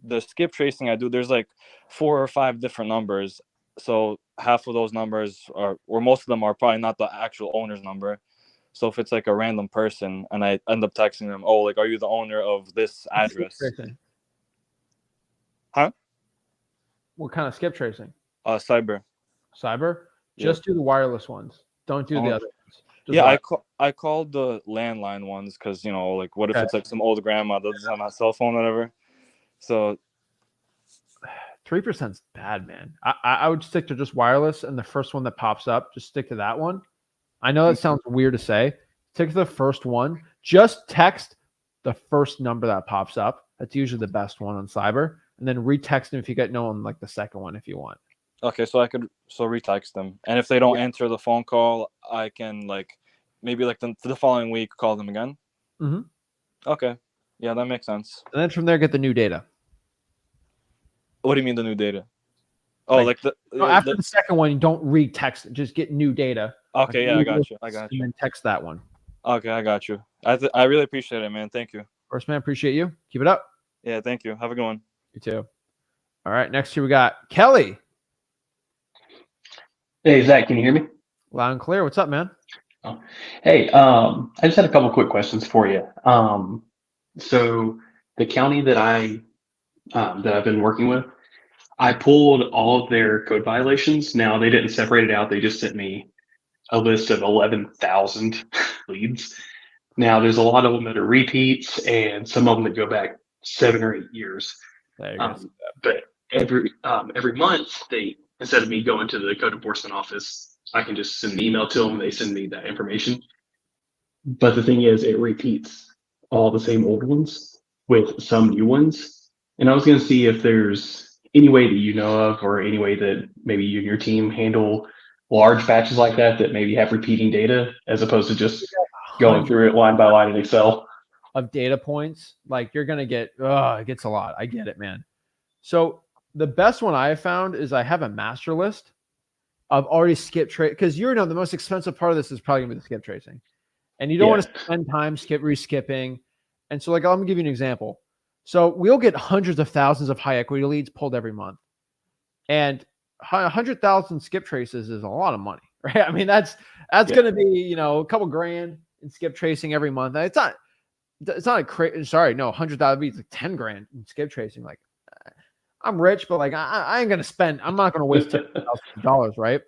The skip tracing I do, there's like 4 or 5 different numbers, so half of those numbers or most of them are probably not the actual owner's number. So if it's like a random person and I end up texting them, oh, like, are you the owner of this address? Huh? What kind of skip tracing? Cyber. Just do the wireless ones. Don't do the other ones. Yeah, I called the landline ones because, like, what if it's like some old grandma that doesn't have a cell phone or whatever? So 3%'s bad, man. I would stick to just wireless, and the first one that pops up, just stick to that one. I know that sounds weird to say. Stick to the first one. Just text the first number that pops up. That's usually the best one on cyber. And then retext them if you get no on like the second one if you want. Okay, so I could retext them, and if they don't answer the phone call, I can like maybe like the following week call them again. Mm-hmm. Okay, yeah, that makes sense. And then from there, get the new data. What do you mean the new data? Oh, like the after the second one, you don't retext it. Just get new data. Okay, yeah, I got you. And then text that one. Okay, I got you. I really appreciate it, man. Thank you. First, man, appreciate you. Keep it up. Yeah, thank you. Have a good one. You too. All right, next here we got Kelly. Hey, Zach, can you hear me? Loud and clear. What's up, man? Oh. Hey, I just had a couple quick questions for you. So the county that I've been working with, I pulled all of their code violations. Now they didn't separate it out. They just sent me a list of 11,000 leads. Now there's a lot of them that are repeats and some of them that go back 7 or 8 years. There you go. But every month they, instead of me going to the code enforcement office, I can just send an email to them. They send me that information. But the thing is, it repeats all the same old ones with some new ones. And I was going to see if there's any way that you know of, or any way that maybe you and your team handle large batches like that maybe have repeating data, as opposed to just going through it line by line in Excel. Of data points, like you're going to get, it gets a lot. I get it, man. So the best one I have found is I have a master list of already skip trace, because the most expensive part of this is probably gonna be the skip tracing, and you don't want to spend time reskipping. And so, like, I'm gonna give you an example. So we'll get hundreds of thousands of high equity leads pulled every month, and 100,000 skip traces is a lot of money, right? I mean, that's gonna be a couple grand in skip tracing every month. It's not a crazy. Sorry, no, 100,000 be like 10 grand in skip tracing. Like, I'm rich, but like I ain't gonna spend. I'm not gonna waste $10,000, right?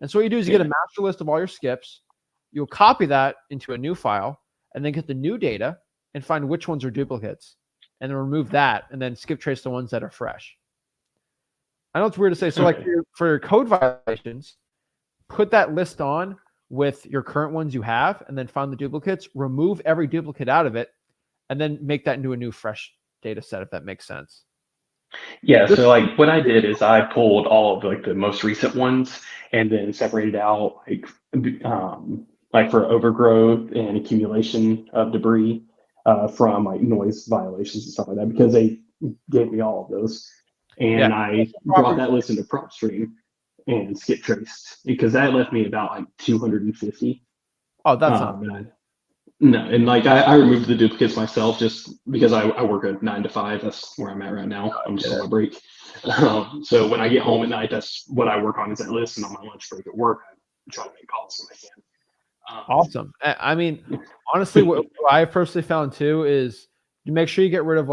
And so what you do is you get a master list of all your skips. You'll copy that into a new file, and then get the new data and find which ones are duplicates, and then remove that, and then skip trace the ones that are fresh. I know it's weird to say. So like for your code violations, put that list on with your current ones you have, and then find the duplicates. Remove every duplicate out of it, and then make that into a new fresh data set, if that makes sense. Yeah, so like what I did is I pulled all of like the most recent ones and then separated out like for overgrowth and accumulation of debris from like noise violations and stuff like that, because they gave me all of those. And I brought that list into PropStream and skip traced, because that left me about like 250. Oh, that's not bad. No, and like I removed the duplicates myself just because I work a 9 to 5. That's where I'm at right now. I'm just on a break. So when I get home at night, that's what I work on, is that list. And on my lunch break at work, I try to make calls when I can. Awesome. I mean, honestly, what I personally found too is you make sure you get rid of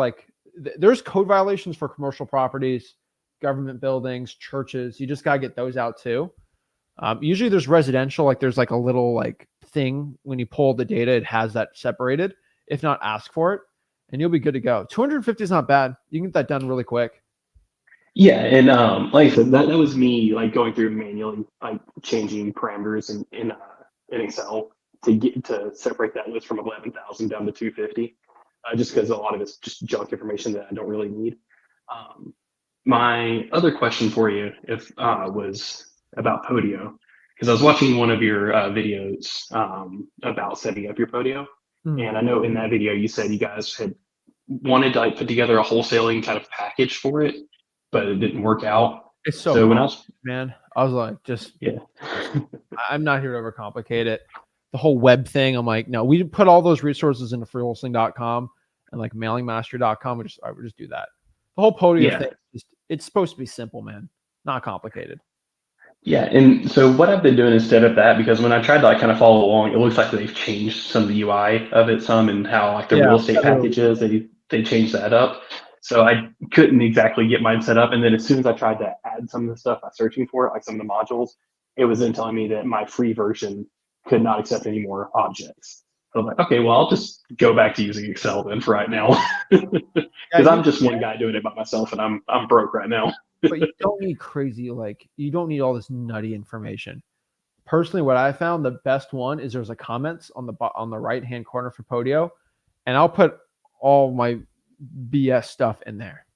there's code violations for commercial properties, government buildings, churches. You just got to get those out too. Usually there's residential, like there's like a little thing when you pull the data, it has that separated. If not, ask for it and you'll be good to go. 250 is not bad. You can get that done really quick. Yeah, and like I said, that was me going through manually, changing parameters in Excel to separate that list from 11,000 down to 250, just because a lot of it's just junk information that I don't really need. My other question for you was about Podio, because I was watching one of your videos about setting up your Podio. And I know in that video you said you guys had wanted to put together a wholesaling kind of package for it, but it didn't work out. It's so when I was like, I'm not here to overcomplicate it. The whole web thing, I'm like, no, we put all those resources into freewholesaling.com and mailingmaster.com. I would just do that. The whole Podio thing, it's supposed to be simple, man, not complicated. Yeah, and so what I've been doing instead of that, because when I tried to kind of follow along, it looks like they've changed some of the UI of it some, and how the real estate packages, they changed that up. So I couldn't exactly get mine set up. And then as soon as I tried to add some of the stuff I was searching for, like some of the modules, it was then telling me that my free version could not accept any more objects. So I was like, okay, well, I'll just go back to using Excel then for right now, because I'm just one guy doing it by myself, and I'm broke right now. but you don't need crazy, like, you don't need all this nutty information. Personally, what I found the best one is there's a comments on the right hand corner for Podio, and I'll put all my BS stuff in there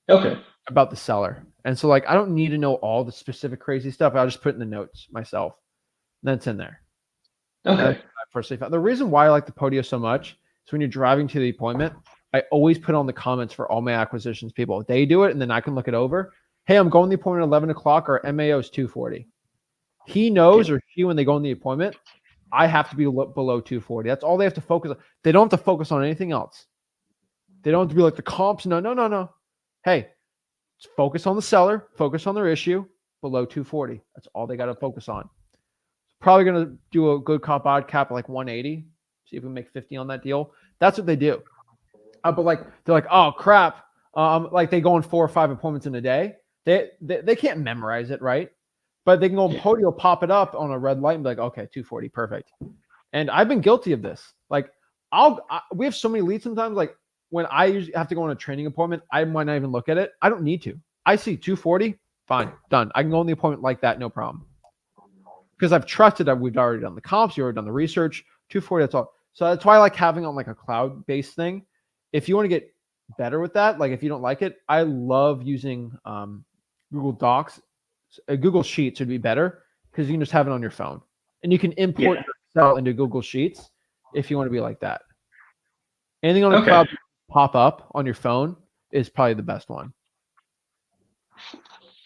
Okay. about the seller. And so, like, I don't need to know all the specific crazy stuff. I'll just put in the notes myself. That's in there. Okay. I personally found the reason why I like the Podio so much is when you're driving to the appointment, I always put on the comments for all my acquisitions people. They do it, and then I can look it over. Hey, I'm going to the appointment at 11 o'clock. Our MAO is 240. He knows, or she, when they go in the appointment, I have to be below 240. That's all they have to focus on. They don't have to focus on anything else. They don't have to be like the comps. No. Hey, focus on the seller, focus on their issue, below 240. That's all they got to focus on. Probably going to do a good cop odd cap at like 180. See if we make 50 on that deal. That's what they do. But like, they're like, oh crap. Like they go on 4 or 5 appointments in a day. They can't memorize it, right? But they can go on Podio, pop it up on a red light and be like, okay, 240, perfect. And I've been guilty of this. Like, we have so many leads sometimes. Like when I usually have to go on a training appointment, I might not even look at it. I don't need to. I see 240, fine, done. I can go on the appointment like that, no problem. Because I've trusted that we've already done the comps, you've already done the research. 240, that's all. So that's why I like having on like a cloud-based thing. If you want to get better with that, like if you don't like it, I love using Google Docs. Google Sheets would be better because you can just have it on your phone. And you can import Excel into Google Sheets if you want to be like that. Anything on the cloud pop up on your phone is probably the best one.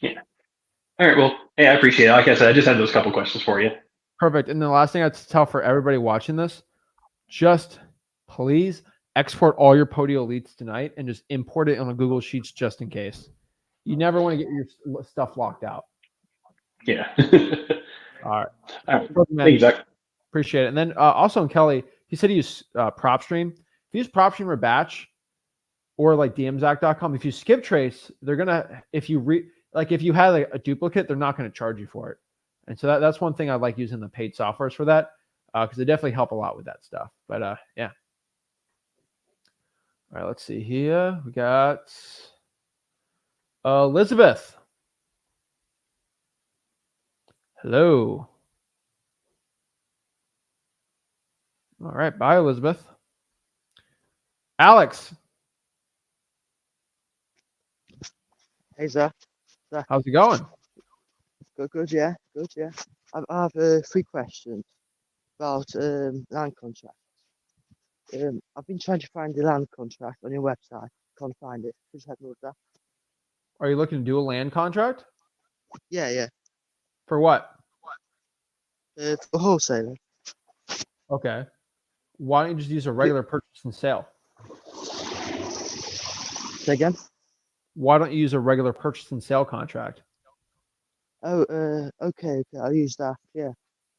Yeah. All right. Well, hey, I appreciate it. Like I said, I just had those couple questions for you. Perfect. And the last thing I'd tell for everybody watching this, just please export all your Podio leads tonight and just import it on a Google Sheets just in case. You never want to get your stuff locked out. Yeah. All right. Thank you, Zach. Appreciate it. And then also in Kelly, he said he used PropStream. If you use PropStream or Batch or like dmzac.com, if you skip trace, they're going to, if you had like a duplicate, they're not going to charge you for it. And so that's one thing I like using the paid softwares for that because they definitely help a lot with that stuff. But yeah. All right, let's see here. We got Elizabeth. Hello. All right, bye, Elizabeth. Alex. Hey, Zach. How's it going? Good, yeah. I have 3 questions about land contract. I've been trying to find the land contract on your website. Can't find it. Please help me with that. Are you looking to do a land contract? Yeah. For what? For wholesaling. Okay. Why don't you just use a regular purchase and sale? Say again? Why don't you use a regular purchase and sale contract? Oh, okay. I'll use that. Yeah,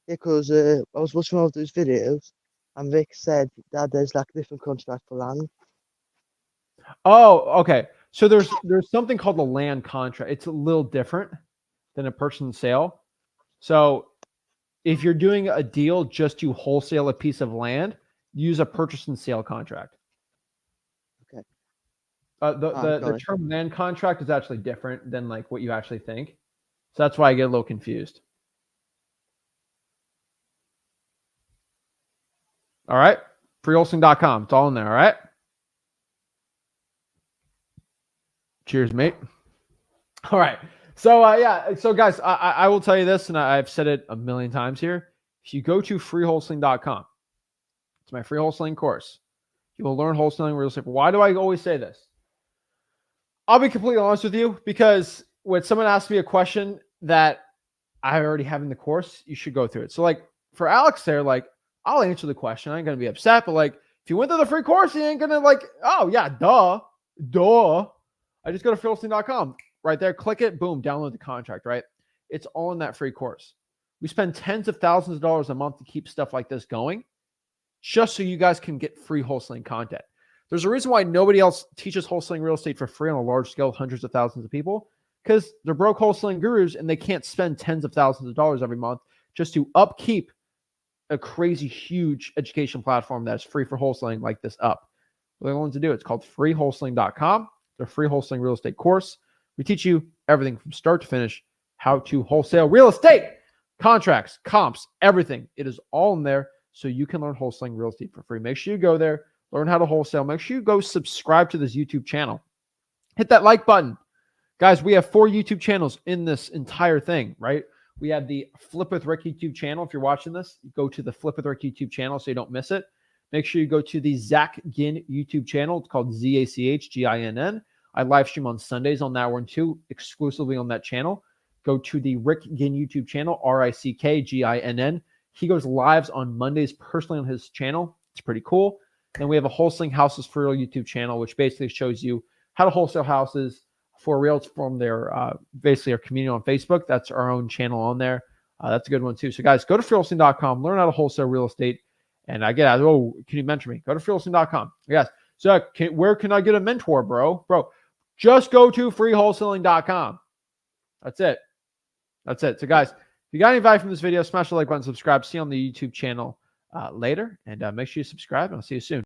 because I was watching one of those videos, and Vic said that there's like a different contract for land. Oh, okay. So there's something called a land contract. It's a little different than a purchase and sale. So if you're doing a deal just to wholesale a piece of land, use a purchase and sale contract. Okay. The term land contract is actually different than like what you actually think. So that's why I get a little confused. All right. Freewholesaling.com. It's all in there. All right. Cheers, mate. All right. So yeah. So guys, I will tell you this, and I've said it a million times here. If you go to freewholesaling.com, it's my free wholesaling course. You will learn wholesaling real estate. Why do I always say this? I'll be completely honest with you, because when someone asks me a question that I already have in the course, you should go through it. So like for Alex there, like I'll answer the question. I ain't going to be upset, but like if you went through the free course, you ain't going to like, oh yeah, duh. I just go to freewholesaling.com right there, click it, boom, download the contract, right? It's all in that free course. We spend tens of thousands of dollars a month to keep stuff like this going just so you guys can get free wholesaling content. There's a reason why nobody else teaches wholesaling real estate for free on a large scale, hundreds of thousands of people, because they're broke wholesaling gurus and they can't spend tens of thousands of dollars every month just to upkeep a crazy, huge education platform that's free for wholesaling like this up. What they're going to do, it's called freewholesaling.com. The free wholesaling real estate course. We teach you everything from start to finish, how to wholesale real estate, contracts, comps, everything. It is all in there so you can learn wholesaling real estate for free. Make sure you go there, learn how to wholesale. Make sure you go subscribe to this YouTube channel. Hit that like button. Guys, we have 4 YouTube channels in this entire thing, right? We have the Flip with Rick YouTube channel. If you're watching this, go to the Flip with Rick YouTube channel so you don't miss it. Make sure you go to the Zach Ginn YouTube channel. It's called ZACHGINN. I live stream on Sundays on that one too, exclusively on that channel. Go to the Rick Ginn YouTube channel, RICKGINN. He goes lives on Mondays personally on his channel. It's pretty cool. Then we have a Wholesaling Houses for Real YouTube channel, which basically shows you how to wholesale houses for real from their basically our community on Facebook. That's our own channel on there. That's a good one too. So guys, go to freewholesaling.com, learn how to wholesale real estate. And I get, oh, can you mentor me? Go to freewholesaling.com. Yes. So where can I get a mentor, bro? Bro, just go to freewholesaling.com. That's it. That's it. So guys, if you got any value from this video, smash the like button, subscribe. See you on the YouTube channel later. And make sure you subscribe, and I'll see you soon.